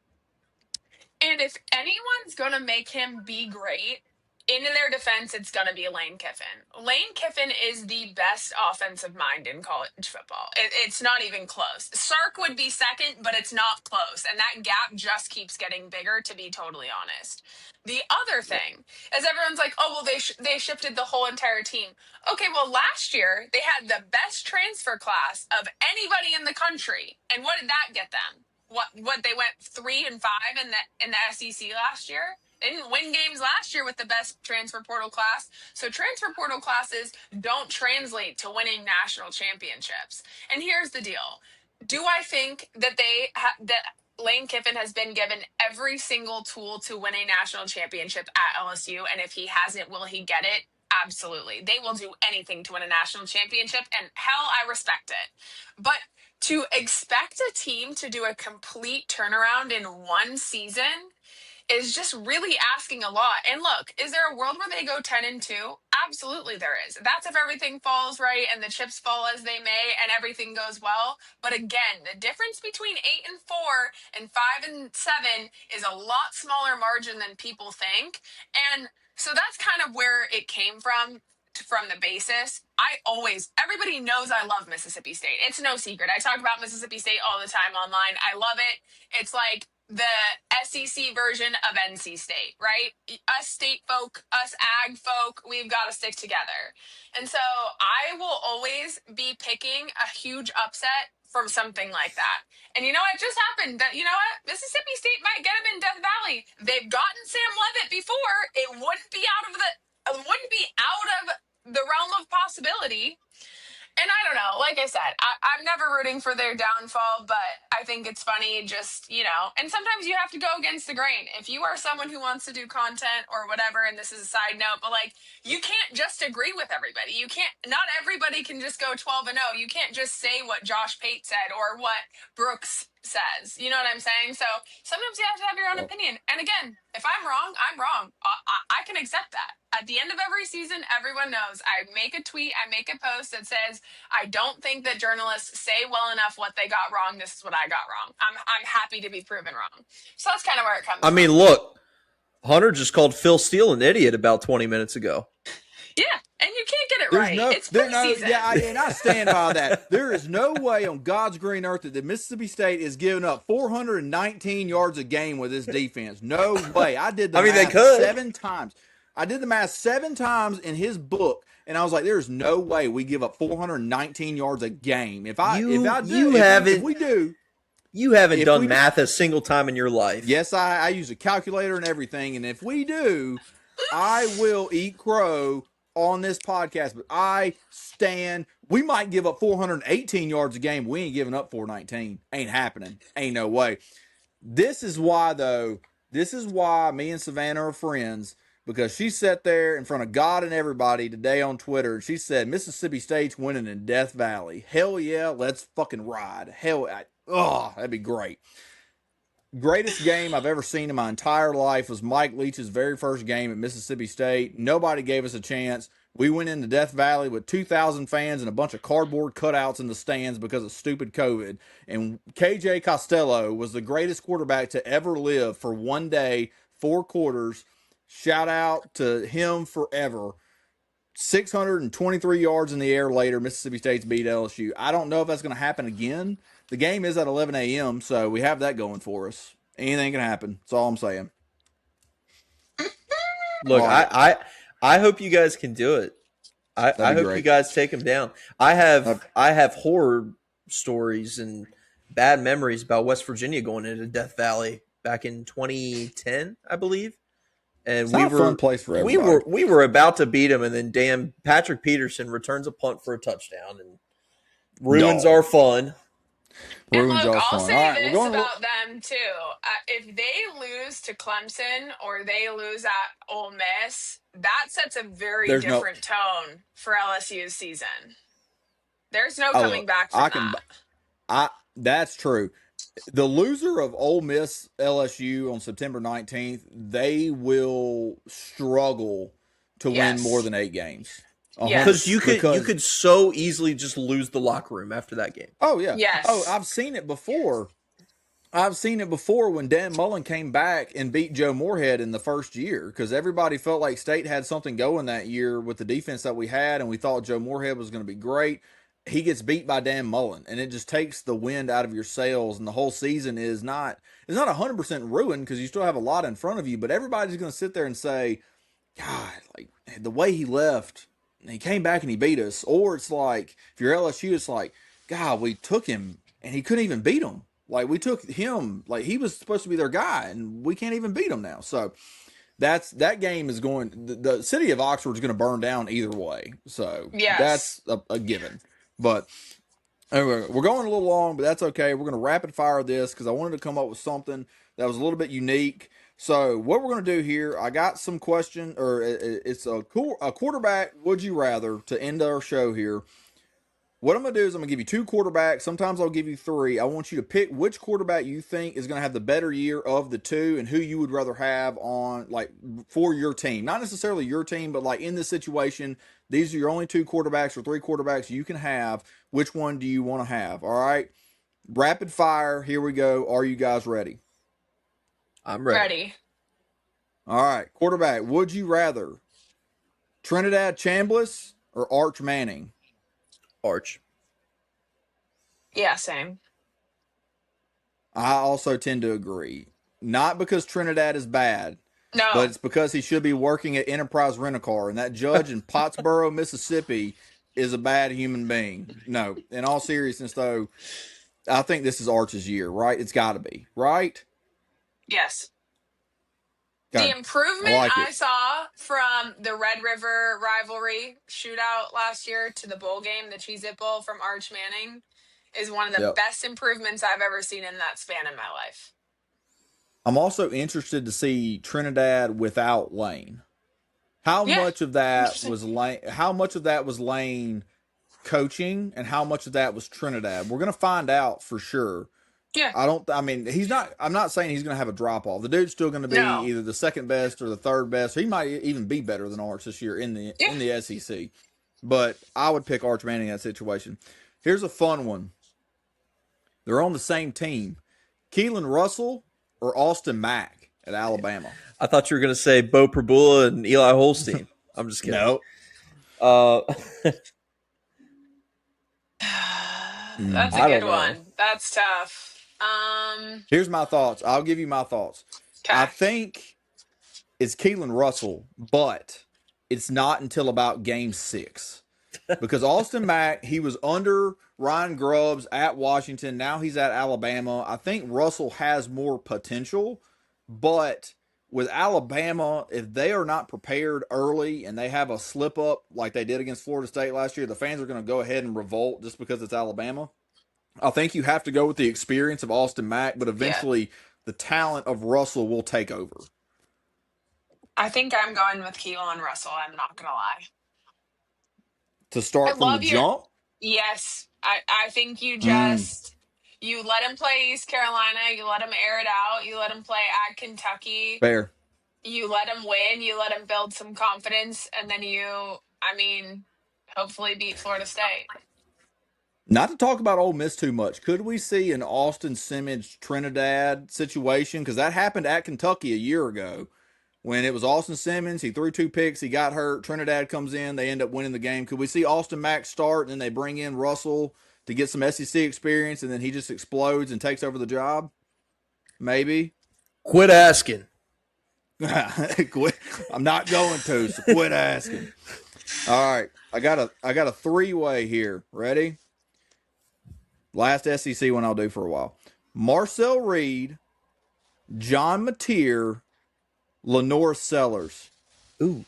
And if anyone's going to make him be great, in their defense, it's going to be Lane Kiffin. Lane Kiffin is the best offensive mind in college football. It's not even close. Sark would be second, but it's not close. And that gap just keeps getting bigger, to be totally honest. The other thing is everyone's like, oh, well, they shifted the whole entire team. Okay, well, last year they had the best transfer class of anybody in the country. And what did that get them? What they went 3-5 in the SEC last year? They didn't win games last year with the best transfer portal class. So transfer portal classes don't translate to winning national championships. And here's the deal. Do I think that that Lane Kiffin has been given every single tool to win a national championship at LSU? And if he hasn't, will he get it? Absolutely. They will do anything to win a national championship. And hell, I respect it. But to expect a team to do a complete turnaround in one season is just really asking a lot. And look, is there a world where they go 10-2? Absolutely there is. That's if everything falls right and the chips fall as they may and everything goes well. But again, the difference between 8-4 and 5-7 is a lot smaller margin than people think. And so that's kind of where it came from the basis. Everybody knows I love Mississippi State. It's no secret. I talk about Mississippi State all the time online. I love it. It's like the SEC version of NC State, right? Us state folk, us ag folk, we've got to stick together. And so I will always be picking a huge upset from something like that. And you know what just happened? That, you know what? Mississippi State might get them in Death Valley. They've gotten Sam Leavitt before. It wouldn't be out of the realm of possibility. And I don't know, like I said, I'm never rooting for their downfall, but I think it's funny just, and sometimes you have to go against the grain. If you are someone who wants to do content or whatever, and this is a side note, but like, you can't just agree with everybody. Not everybody can just go 12-0. You can't just say what Josh Pate said or what Brooks says. You know what I'm saying? So sometimes you have to have your own opinion. And again, if I'm wrong, I'm wrong. I can accept that. At the end of every season, everyone knows I make a tweet, I make a post that says, I don't think that journalists say well enough what they got wrong. This is what I got wrong. I'm happy to be proven wrong. So that's kind of where it comes from. I mean, look, Hunter just called Phil Steele an idiot about 20 minutes ago. Yeah, and you can't get it right. It's preseason. And I stand by that. There is no way on God's green earth that the Mississippi State is giving up 419 yards a game with this defense. No way. I did the math 7 times. I did the math 7 times in his book, and I was like, "There's no way we give up 419 yards a game." If we do, you haven't done math a single time in your life. Yes, I use a calculator and everything, and if we do, I will eat crow on this podcast. But I stand. We might give up 418 yards a game. But we ain't giving up 419. Ain't happening. Ain't no way. This is why, though. This is why me and Savanah are friends. Because she sat there in front of God and everybody today on Twitter, and she said, Mississippi State's winning in Death Valley. Hell yeah, let's fucking ride. That'd be great. Greatest game I've ever seen in my entire life was Mike Leach's very first game at Mississippi State. Nobody gave us a chance. We went into Death Valley with 2,000 fans and a bunch of cardboard cutouts in the stands because of stupid COVID. And KJ Costello was the greatest quarterback to ever live for one day, 4 quarters. Shout out to him forever. 623 yards in the air later, Mississippi State's beat LSU. I don't know if that's going to happen again. The game is at 11 a.m., so we have that going for us. Anything can happen. That's all I'm saying. Look, I hope you guys can do it. I hope you guys take them down. I have horror stories and bad memories about West Virginia going into Death Valley back in 2010, I believe. And a fun place for everybody. We were about to beat them, and then damn Patrick Peterson returns a punt for a touchdown and ruins our fun. And look, I'll say this about them too: if they lose to Clemson or they lose at Ole Miss, that sets a very different tone for LSU's season. There's no coming back from that. That's true. The loser of Ole Miss LSU on September 19th, they will struggle to win more than 8 games. Because you could so easily just lose the locker room after that game. Oh, yeah. Yes. Oh, I've seen it before. I've seen it before when Dan Mullen came back and beat Joe Moorhead in the first year because everybody felt like State had something going that year with the defense that we had, and we thought Joe Moorhead was going to be great. He gets beat by Dan Mullen, and it just takes the wind out of your sails, and the whole season is not it's not 100% ruined because you still have a lot in front of you, but everybody's going to sit there and say, God, like the way he left, and he came back and he beat us. Or it's like, if you're LSU, it's like, God, we took him and he couldn't even beat him. Like we took him, like he was supposed to be their guy, and we can't even beat him now. So that game is going. The city of Oxford is going to burn down either way. So Yes. that's a given. But anyway, we're going a little long, but that's okay. We're going to rapid fire this because I wanted to come up with something that was a little bit unique. So what we're going to do here, I got some question, or it's a quarterback. Would you rather to end our show here? What I'm going to do is I'm going to give you two quarterbacks. Sometimes I'll give you three. I want you to pick which quarterback you think is going to have the better year of the two and who you would rather have on, like, for your team. Not necessarily your team, but, like, in this situation, these are your only two quarterbacks or three quarterbacks you can have. Which one do you want to have? All right. Rapid fire. Here we go. Are you guys ready? I'm ready. Ready. All right. Quarterback, would you rather Trinidad Chambliss or Arch Manning? Arch. Yeah, same. I also tend to agree. Not because Trinidad is bad, No. but it's because he should be working at Enterprise Rent-A-Car, and that judge in Pottsboro, Mississippi, is a bad human being. No, in all seriousness, though, I think this is Arch's year, right? It's got to be, right? Yes. Okay. The improvement I like I it. saw from the Red River rivalry shootout last year to the bowl game, the Cheez-It Bowl from Arch Manning, is one of the Yep. best improvements I've ever seen in that span in my life. I'm also interested to see Trinidad without Lane. How Yeah. much of that Interesting. was Lane? How much of that was Lane coaching, and how much of that was Trinidad? We're gonna find out for sure. Yeah. I mean, he's not. I'm not saying he's going to have a drop off. The dude's still going to be No. either the second best or the third best. He might even be better than Arch this year in the SEC. But I would pick Arch Manning in that situation. Here's a fun one. They're on the same team. Keelan Russell or Austin Mack at Alabama. I thought you were going to say Bo Prabula and Eli Holstein. I'm just kidding. No. That's a I good don't know. one. That's tough. Here's my thoughts. I'll give you my thoughts. Okay. I think it's Keelan Russell, but it's not until about game 6. Because Austin Mack, he was under Ryan Grubbs at Washington. Now he's at Alabama. I think Russell has more potential, but with Alabama, if they are not prepared early and they have a slip up like they did against Florida State last year, the fans are going to go ahead and revolt just because it's Alabama. I think you have to go with the experience of Austin Mack, but eventually the talent of Russell will take over. I think I'm going with Keelan Russell. I'm not going to lie. To start from the jump? Yes. I think you just, you let him play East Carolina. You let him air it out. You let him play at Kentucky. Fair. You let him win. You let him build some confidence. And then hopefully beat Florida State. Not to talk about Ole Miss too much, could we see an Austin Simmons Trinidad situation? Because that happened at Kentucky a year ago when it was Austin Simmons. He threw 2 picks. He got hurt. Trinidad comes in. They end up winning the game. Could we see Austin Mack start and then they bring in Russell to get some SEC experience and then he just explodes and takes over the job? Maybe. Quit asking. I'm not going to, so quit asking. All right. I got a 3-way here. Ready? Last SEC one I'll do for a while. Marcel Reed, John Mateer, Lenore Sellers. Ooh.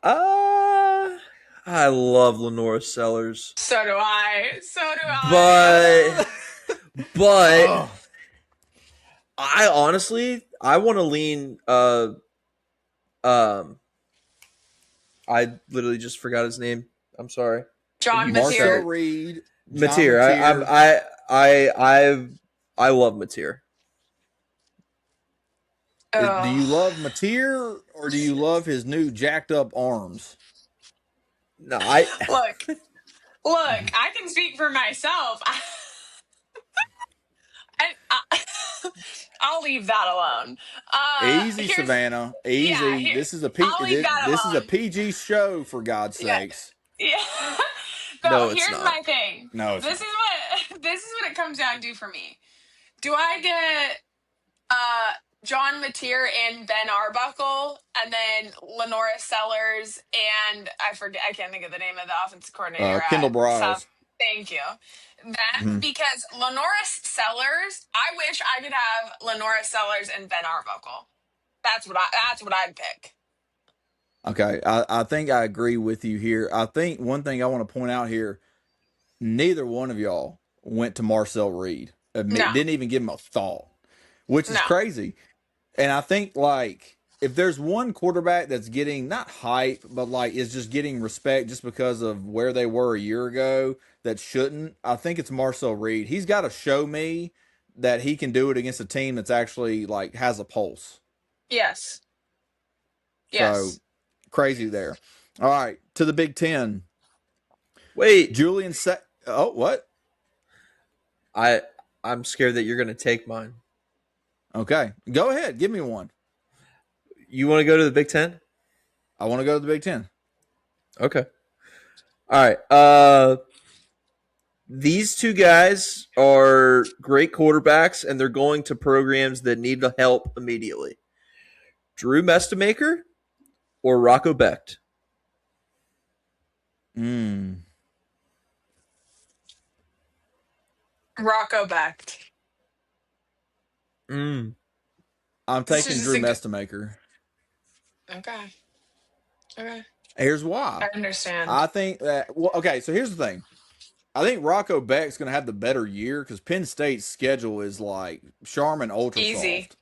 I love Lenore Sellers. So do I. But I honestly want to lean I literally just forgot his name. I'm sorry. John Marcel Mateer. Reed. Mateer. I love Mateer. Do you love Mateer or do you love his new jacked up arms? No, Look, I can speak for myself. I'll leave that alone. Easy, Here's Savannah. yeah, Easy. here I'll leave that This is a alone. PG show, for God's Yeah. sakes. Yeah. No, No, it's here's not. my thing. No, it's This not. is what it comes down to for me. Do I get John Mateer and Ben Arbuckle, and then Lenora Sellers, and I can't think of the name of the offensive coordinator Kendall at Briles. South. Thank you. Them, Mhm. because Lenora Sellers, I wish I could have Lenora Sellers and Ben Arbuckle. That's what I'd pick. Okay, I think I agree with you here. I think one thing I want to point out here: neither one of y'all went to Marcel Reed. No, Didn't even give him a thought, which is no. crazy. And I think like if there's one quarterback that's getting not hype, but like is just getting respect just because of where they were a year ago that shouldn't, I think it's Marcel Reed. He's got to show me that he can do it against a team that's actually like has a pulse. Yes. So Yes. crazy there. All right, to the Big Ten. Wait, Julian oh, what? I'm scared that you're going to take mine. Okay. Go ahead. Give me one. You want to go to the Big Ten? I want to go to the Big Ten. Okay. All right. These two guys are great quarterbacks, and they're going to programs that need the help immediately. Drew Mestamaker or Rocco Becht? Rocco Becht. I'm This taking is Drew just Mestamaker. Okay. Okay. Here's why. I understand. I think that, well, okay, so here's the thing. I think Rocco Becht's going to have the better year because Penn State's schedule is like Charmin Ultra Easy. Soft.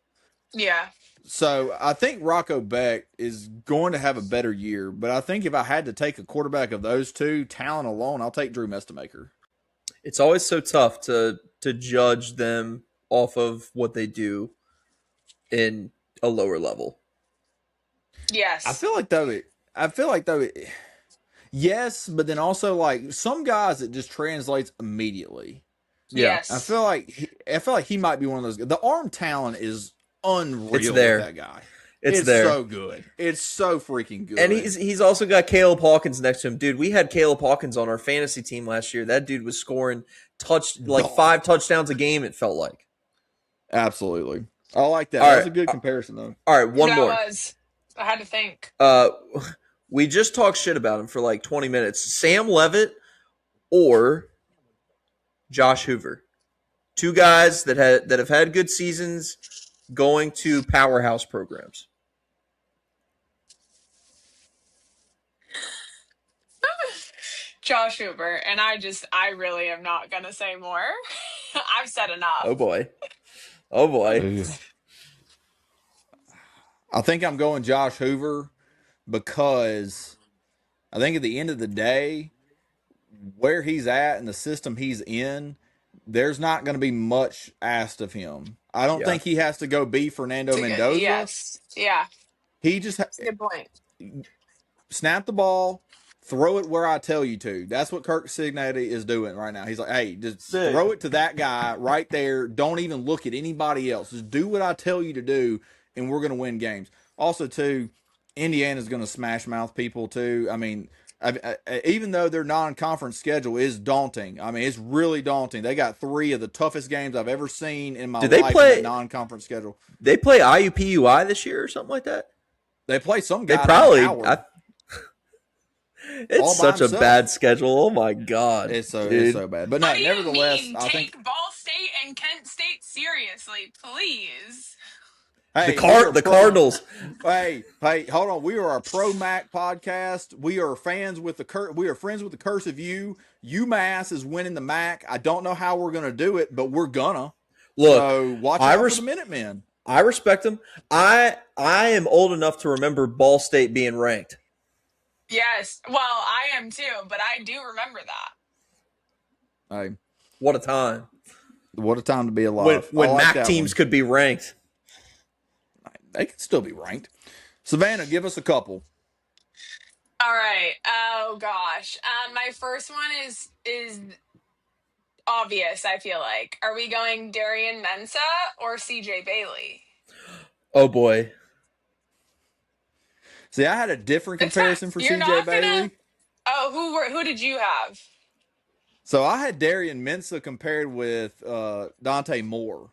Yeah. So I think Rocco Becht is going to have a better year, but I think if I had to take a quarterback of those two, talent alone, I'll take Drew Mestamaker. It's always so tough to judge them off of what they do in a lower level. Yes. I feel like though, yes, but then also like some guys it just translates immediately. Yeah. Yes. I feel like he might be one of those. The arm talent is unreal. It's there. With that guy. It's there. So good. It's so freaking good. And he's also got Caleb Hawkins next to him. Dude, we had Caleb Hawkins on our fantasy team last year. That dude was scoring 5 touchdowns a game, it felt like. Absolutely. I like that. All That was right. a good comparison, though. All right, one more. I had to think. We just talked shit about him for like 20 minutes. Sam Levitt or Josh Hoover. Two guys that have had good seasons going to powerhouse programs. Josh Hoover, and I really am not gonna say more. I've said enough. Oh boy. I think I'm going Josh Hoover because I think at the end of the day, where he's at and the system he's in, there's not going to be much asked of him. I don't think he has to go be Fernando Mendoza. Yes. Yeah. He just Good point. snap the ball, throw it where I tell you to. That's what Kirk Cignati is doing right now. He's like, hey, just throw it to that guy right there. Don't even look at anybody else. Just do what I tell you to do, and we're going to win games. Also, too, Indiana's going to smash mouth people, too. I mean, even though their non-conference schedule is daunting, I mean, it's really daunting. They got 3 of the toughest games I've ever seen in my life in that non-conference schedule. They play IUPUI this year or something like that? They play some guy. They probably. It's such a bad schedule. Oh my god, it's so bad. But no, nevertheless, I think Ball State and Kent State seriously, please. Hey, the Cardinals. Hey, hold on. We are a pro MAC podcast. We are fans with we are friends with the curse of you. UMass is winning the MAC. I don't know how we're gonna do it, but we're gonna. Look, so watch out for the Minutemen. I respect them. I am old enough to remember Ball State being ranked. Yes. Well, I am too, but I do remember that. Hey. What a time. What a time to be alive. When MAC teams could be ranked. They could still be ranked. Savannah, give us a couple. All right. Oh gosh. My first one is obvious, I feel like. Are we going Darian Mensah or CJ Bailey? Oh boy. See, I had a different comparison for You're CJ not gonna. Bailey. Oh, who did you have? So I had Darian Mensah compared with Dante Moore.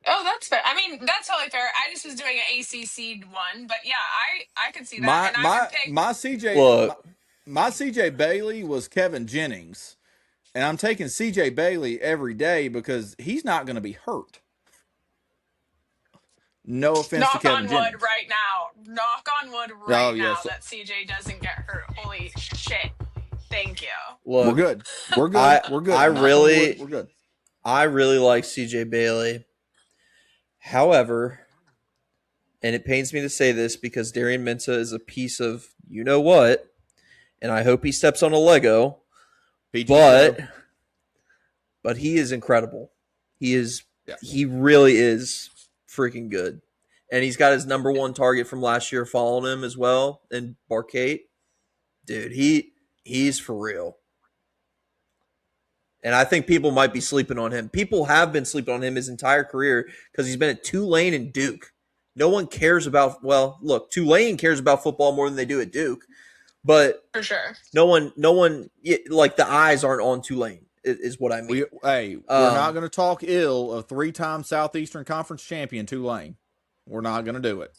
Oh, that's fair. I mean, that's totally fair. I just was doing an ACC one, but yeah, I could see that, My and I my would pick. my CJ Look, my CJ Bailey was Kevin Jennings, and I'm taking CJ Bailey every day because he's not going to be hurt. No offense to Knock Kevin on Jennings. wood right now. Knock on wood Oh, right now yes. that CJ doesn't get hurt. Holy shit. Thank you. look. We're good. We're good. We're good. I Knock on really, wood, we're good. I really like CJ Bailey. However, and it pains me to say this because Darian Mensah is a piece of you know what, and I hope he steps on a Lego. PG But show. he is incredible. He is. Yeah. He really is freaking good, and he's got his number one target from last year following him as well. And Barcate, dude, he's for real. And I think people might be sleeping on him. People have been sleeping on him his entire career because he's been at Tulane and Duke. No one cares about. Well, look, Tulane cares about football more than they do at Duke, but For sure. no one, like the eyes aren't on Tulane. Is what I mean. We're not going to talk ill of 3-time Southeastern Conference champion Tulane. We're not going to do it.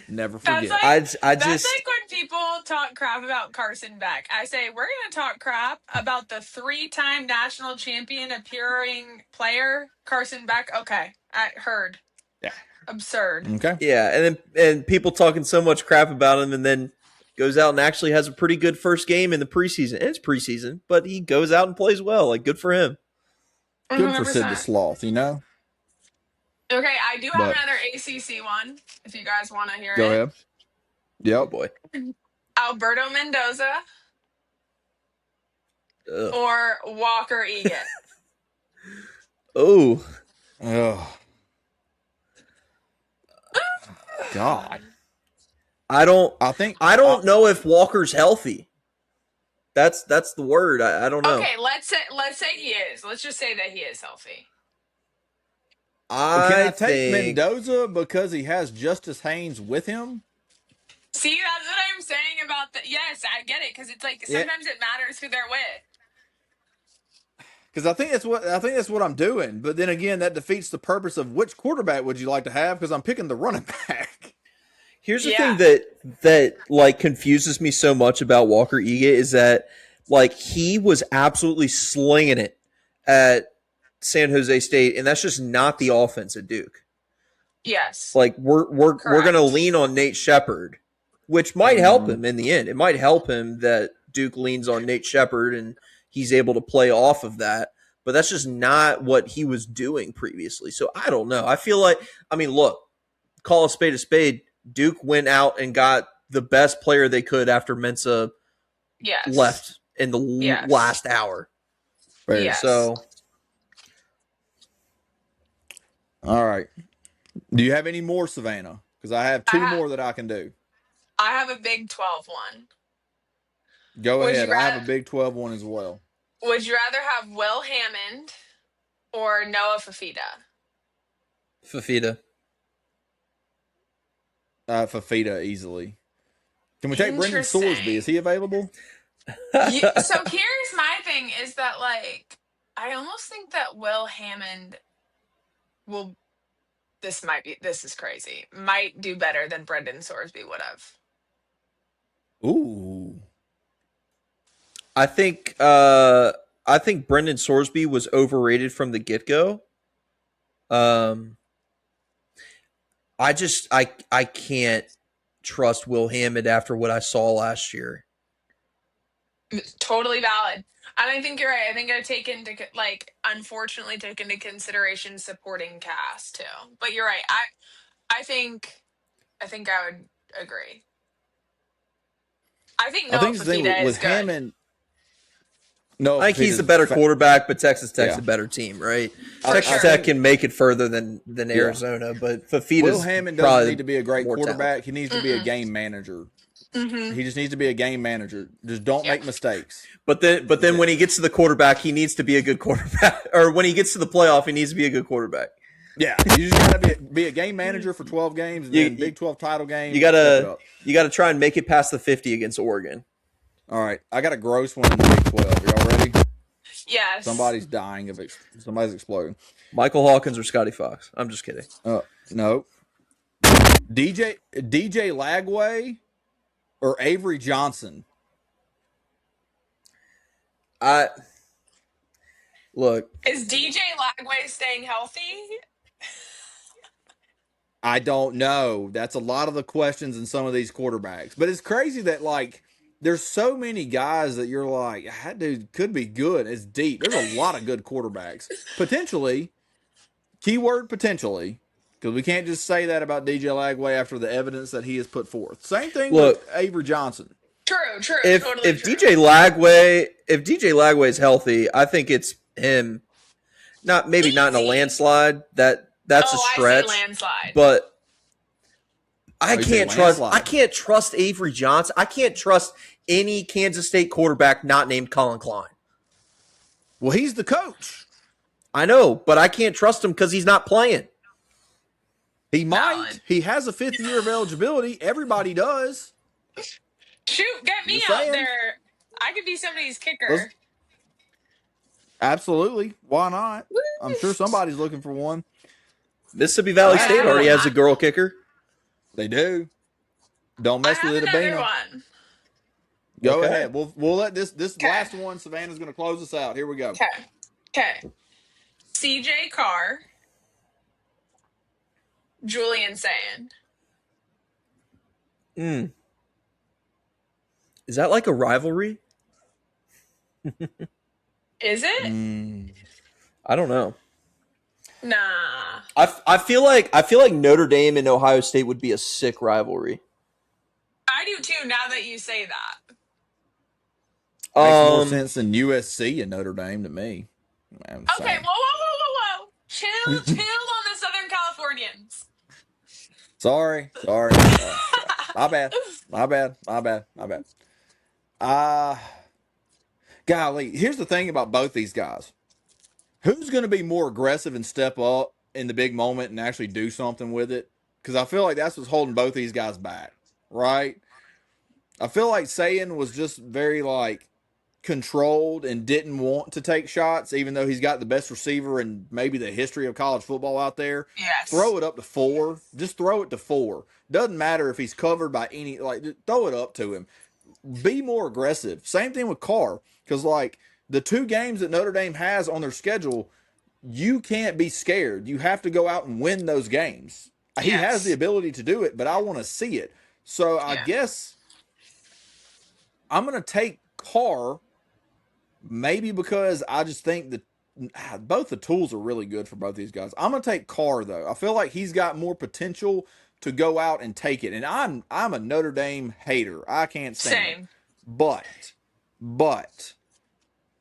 Never forget. That's I That's just like when people talk crap about Carson Beck. I say, we're going to talk crap about the 3-time national champion appearing player, Carson Beck. Okay, I heard. Yeah. Absurd. Okay. yeah, and people talking so much crap about him, and then goes out and actually has a pretty good first game in the preseason. And it's preseason, but he goes out and plays well. Like, good for him. Good for Sid the 100%. Sloth, you know? Okay, I do have But- another ACC one, if you guys want to hear Go it. ahead. Oh Yep. boy. Alberto Mendoza Ugh. or Walker Egan. Oh, Oh. God. I don't I know if Walker's healthy. That's the word. I don't know. Okay, let's say he is. Let's just say that he is healthy. Can I take think Mendoza because he has Justice Haynes with him? See, that's what I'm saying about the. Yes, I get it because it's like sometimes it matters who they're with. Because I think that's what I'm doing. But then again, that defeats the purpose of which quarterback would you like to have? Because I'm picking the running back. Here's the Yeah. thing that like confuses me so much about Walker Egan is that like he was absolutely slinging it at San Jose State, and that's just not the offense at Duke. Yes. Like we're gonna lean on Nate Shepard, which might help him in the end. It might help him that Duke leans on Nate Shepard and he's able to play off of that. But that's just not what he was doing previously. So I don't know. I feel like look, call a spade. Duke went out and got the best player they could after Mensah left in the last hour. Right. Yes. So, all right. Do you have any more, Savannah? Because I have two more that I can do. I have a Big 12 one. Go Would ahead. you I have rather- a Big 12 one as well. Would you rather have Will Hammond or Noah Fafita? Fafita. Fafita easily. Can we take Brendan Interesting. Sorsby? Is he available? So here's my thing is that, like, I almost think that Will Hammond will, this is crazy, might do better than Brendan Sorsby would have. Ooh. I think Brendan Sorsby was overrated from the get-go. I can't trust Will Hammond after what I saw last year. Totally valid. And I think you're right. I think I unfortunately take into consideration supporting cast too. But you're right. I think I would agree. I think Noah the thing Fafita with is good. Hammond. No, I think he's the better quarterback, but Texas Tech's Yeah. a better team, right? For Texas sure. Tech can make it further than Arizona, but Fafita's Will Hammond doesn't probably need to be a great more quarterback. talented. He needs to be a game manager. He just needs to be a game manager. Just don't make mistakes. But then when he gets to the quarterback, he needs to be a good quarterback. Or when he gets to the playoff, he needs to be a good quarterback. Yeah, you just gotta be a game manager for 12 games and then Big 12 title game. You gotta try and make it past the 50 against Oregon. All right, I got a gross one in the Big 12. Y'all ready? Yes. Somebody's dying of somebody's exploding. Michael Hawkins or Scotty Fox? I'm just kidding. No. DJ Lagway or Avery Johnson? Look. Is DJ Lagway staying healthy? I don't know. That's a lot of the questions in some of these quarterbacks. But it's crazy that, like, there's so many guys that you're like, that dude could be good. It's deep. There's a lot of good quarterbacks. Potentially, keyword potentially, because we can't just say that about DJ Lagway after the evidence that he has put forth. Same thing with Avery Johnson. True. If true. DJ Lagway is healthy, I think it's him. Not in a landslide. That's a stretch. I say landslide. But I can't trust Avery Johnson. I can't trust any Kansas State quarterback not named Colin Klein. Well, he's the coach. I know, but I can't trust him because he's not playing. He might. He has a 5th year of eligibility. Everybody does. Shoot, get me out there. I could be somebody's kicker. Absolutely. Why not? I'm sure somebody's looking for one. Mississippi Valley State already has a girl kicker. They do. Don't mess with it, another one. Go ahead. We'll let this last one. Savannah's going to close us out. Here we go. Okay. CJ Carr, Julian Sand. Is that like a rivalry? Is it? I don't know. Nah. I feel like Notre Dame and Ohio State would be a sick rivalry. I do too. Now that you say that, makes more sense than USC and Notre Dame to me. Okay, whoa! Chill on the Southern Californians. Sorry. My bad. Golly, here's the thing about both these guys. Who's going to be more aggressive and step up in the big moment and actually do something with it? Because I feel like that's what's holding both these guys back, right? I feel like Sayan was just very, like, controlled and didn't want to take shots, even though he's got the best receiver in maybe the history of college football out there. Yes. Throw it up to 4. Just throw it to 4. Doesn't matter if he's covered by any, like, throw it up to him. Be more aggressive. Same thing with Carr. Because, like, the 2 games that Notre Dame has on their schedule, you can't be scared. You have to go out and win those games. Yes. He has the ability to do it, but I want to see it. So I guess I'm going to take Carr, maybe because I just think that both the tools are really good for both these guys. I'm going to take Carr, though. I feel like he's got more potential to go out and take it. And I'm a Notre Dame hater. I can't stand it. But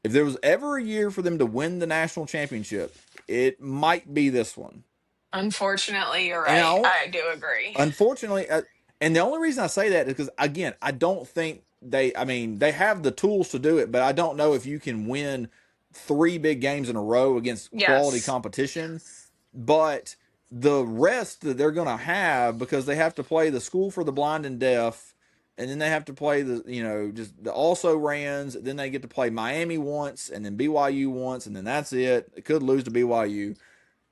if there was ever a year for them to win the national championship, it might be this one. Unfortunately, you're right. I do agree. Unfortunately, and the only reason I say that is because, again, I don't think they have the tools to do it, but I don't know if you can win 3 big games in a row against quality competition. But the rest that they're going to have, because they have to play the School for the Blind and Deaf, and then they have to play just the also-rans. Then they get to play Miami once, and then BYU once, and then that's it. They could lose to BYU.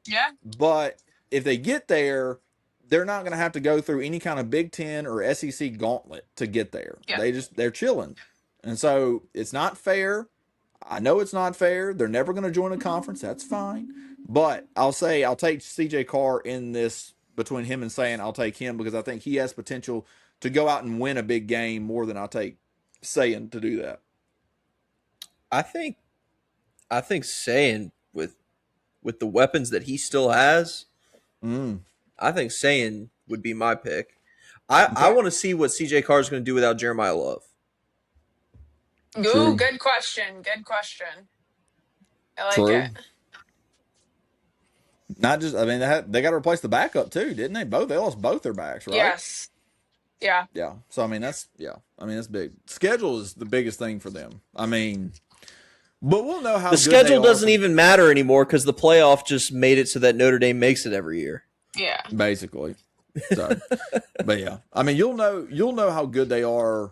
Yeah. But if they get there, they're not going to have to go through any kind of Big Ten or SEC gauntlet to get there. Yeah. They're chilling. And so it's not fair. I know it's not fair. They're never going to join a conference. That's fine. But I'll take CJ Carr in this between him and Sayan. I'll take him because I think he has potential to go out and win a big game more than I'll take Sayan to do that. I think Sayan with the weapons that he still has, I think Sayan would be my pick. I want to see what CJ Carr is going to do without Jeremiah Love. Ooh, good question. I like it. Not just, they got to replace the backup too, didn't they? They lost both their backs, right? Yes. Yeah. Yeah. So I mean that's big. Schedule is the biggest thing for them. I mean, but we'll know how The good schedule they are doesn't even matter anymore because the playoff just made it so that Notre Dame makes it every year. Yeah. basically. So, but yeah, I mean you'll know how good they are.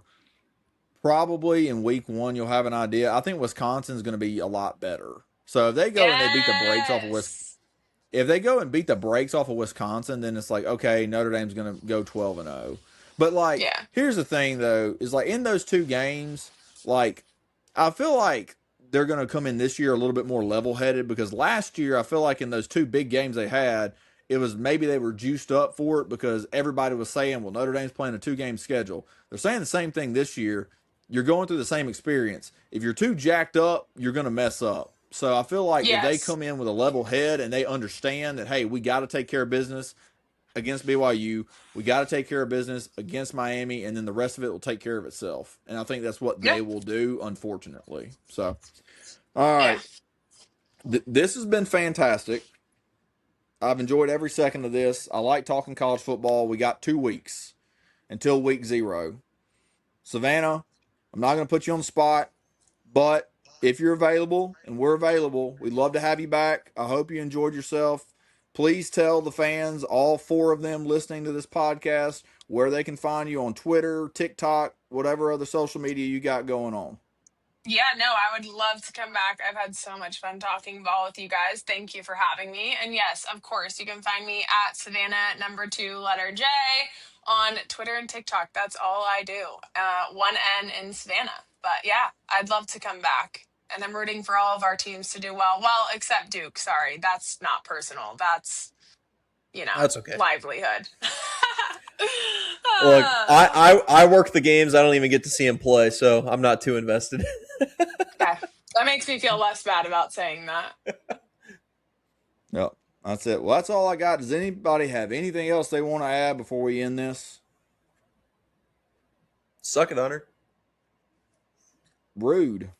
Probably in week 1 you'll have an idea. I think Wisconsin's going to be a lot better. So if they go and they beat the brakes off of if they go and beat the brakes off of Wisconsin, then it's like, okay, Notre Dame's going to go 12-0. But like, Yeah. here's the thing though, is like in those 2 games, like I feel like they're going to come in this year a little bit more level-headed because last year I feel like in those 2 big games they had, it was maybe they were juiced up for it because everybody was saying, well, Notre Dame's playing a 2-game schedule. They're saying the same thing this year. You're going through the same experience. If you're too jacked up, you're going to mess up. So I feel like if they come in with a level head and they understand that, hey, we got to take care of business against BYU, we got to take care of business against Miami, and then the rest of it will take care of itself. And I think that's what they will do, unfortunately. So, all right. This has been fantastic. I've enjoyed every second of this. I like talking college football. We got 2 weeks until week 0. Savanah, I'm not going to put you on the spot, but if you're available and we're available, we'd love to have you back. I hope you enjoyed yourself. Please tell the fans, all 4 of them listening to this podcast, where they can find you on Twitter, TikTok, whatever other social media you got going on. Yeah, no, I would love to come back. I've had so much fun talking ball with you guys. Thank you for having me. And yes, of course, you can find me at Savanah _2 J on Twitter and TikTok. That's all I do. 1 N in Savannah. But yeah, I'd love to come back. And I'm rooting for all of our teams to do well. Well, except Duke. Sorry, that's not personal. That's, That's okay. livelihood. Look, I work the games. I don't even get to see him play, so I'm not too invested. Okay. That makes me feel less bad about saying that. Yep, that's it. Well, that's all I got. Does anybody have anything else they want to add before we end this? Suck it, Hunter. Rude.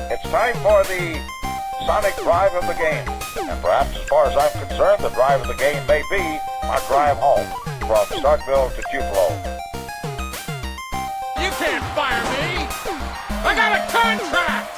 It's time for the Sonic drive of the game. And perhaps as far as I'm concerned, the drive of the game may be our drive home from Starkville to Tupelo. You can't fire me! I got a contract!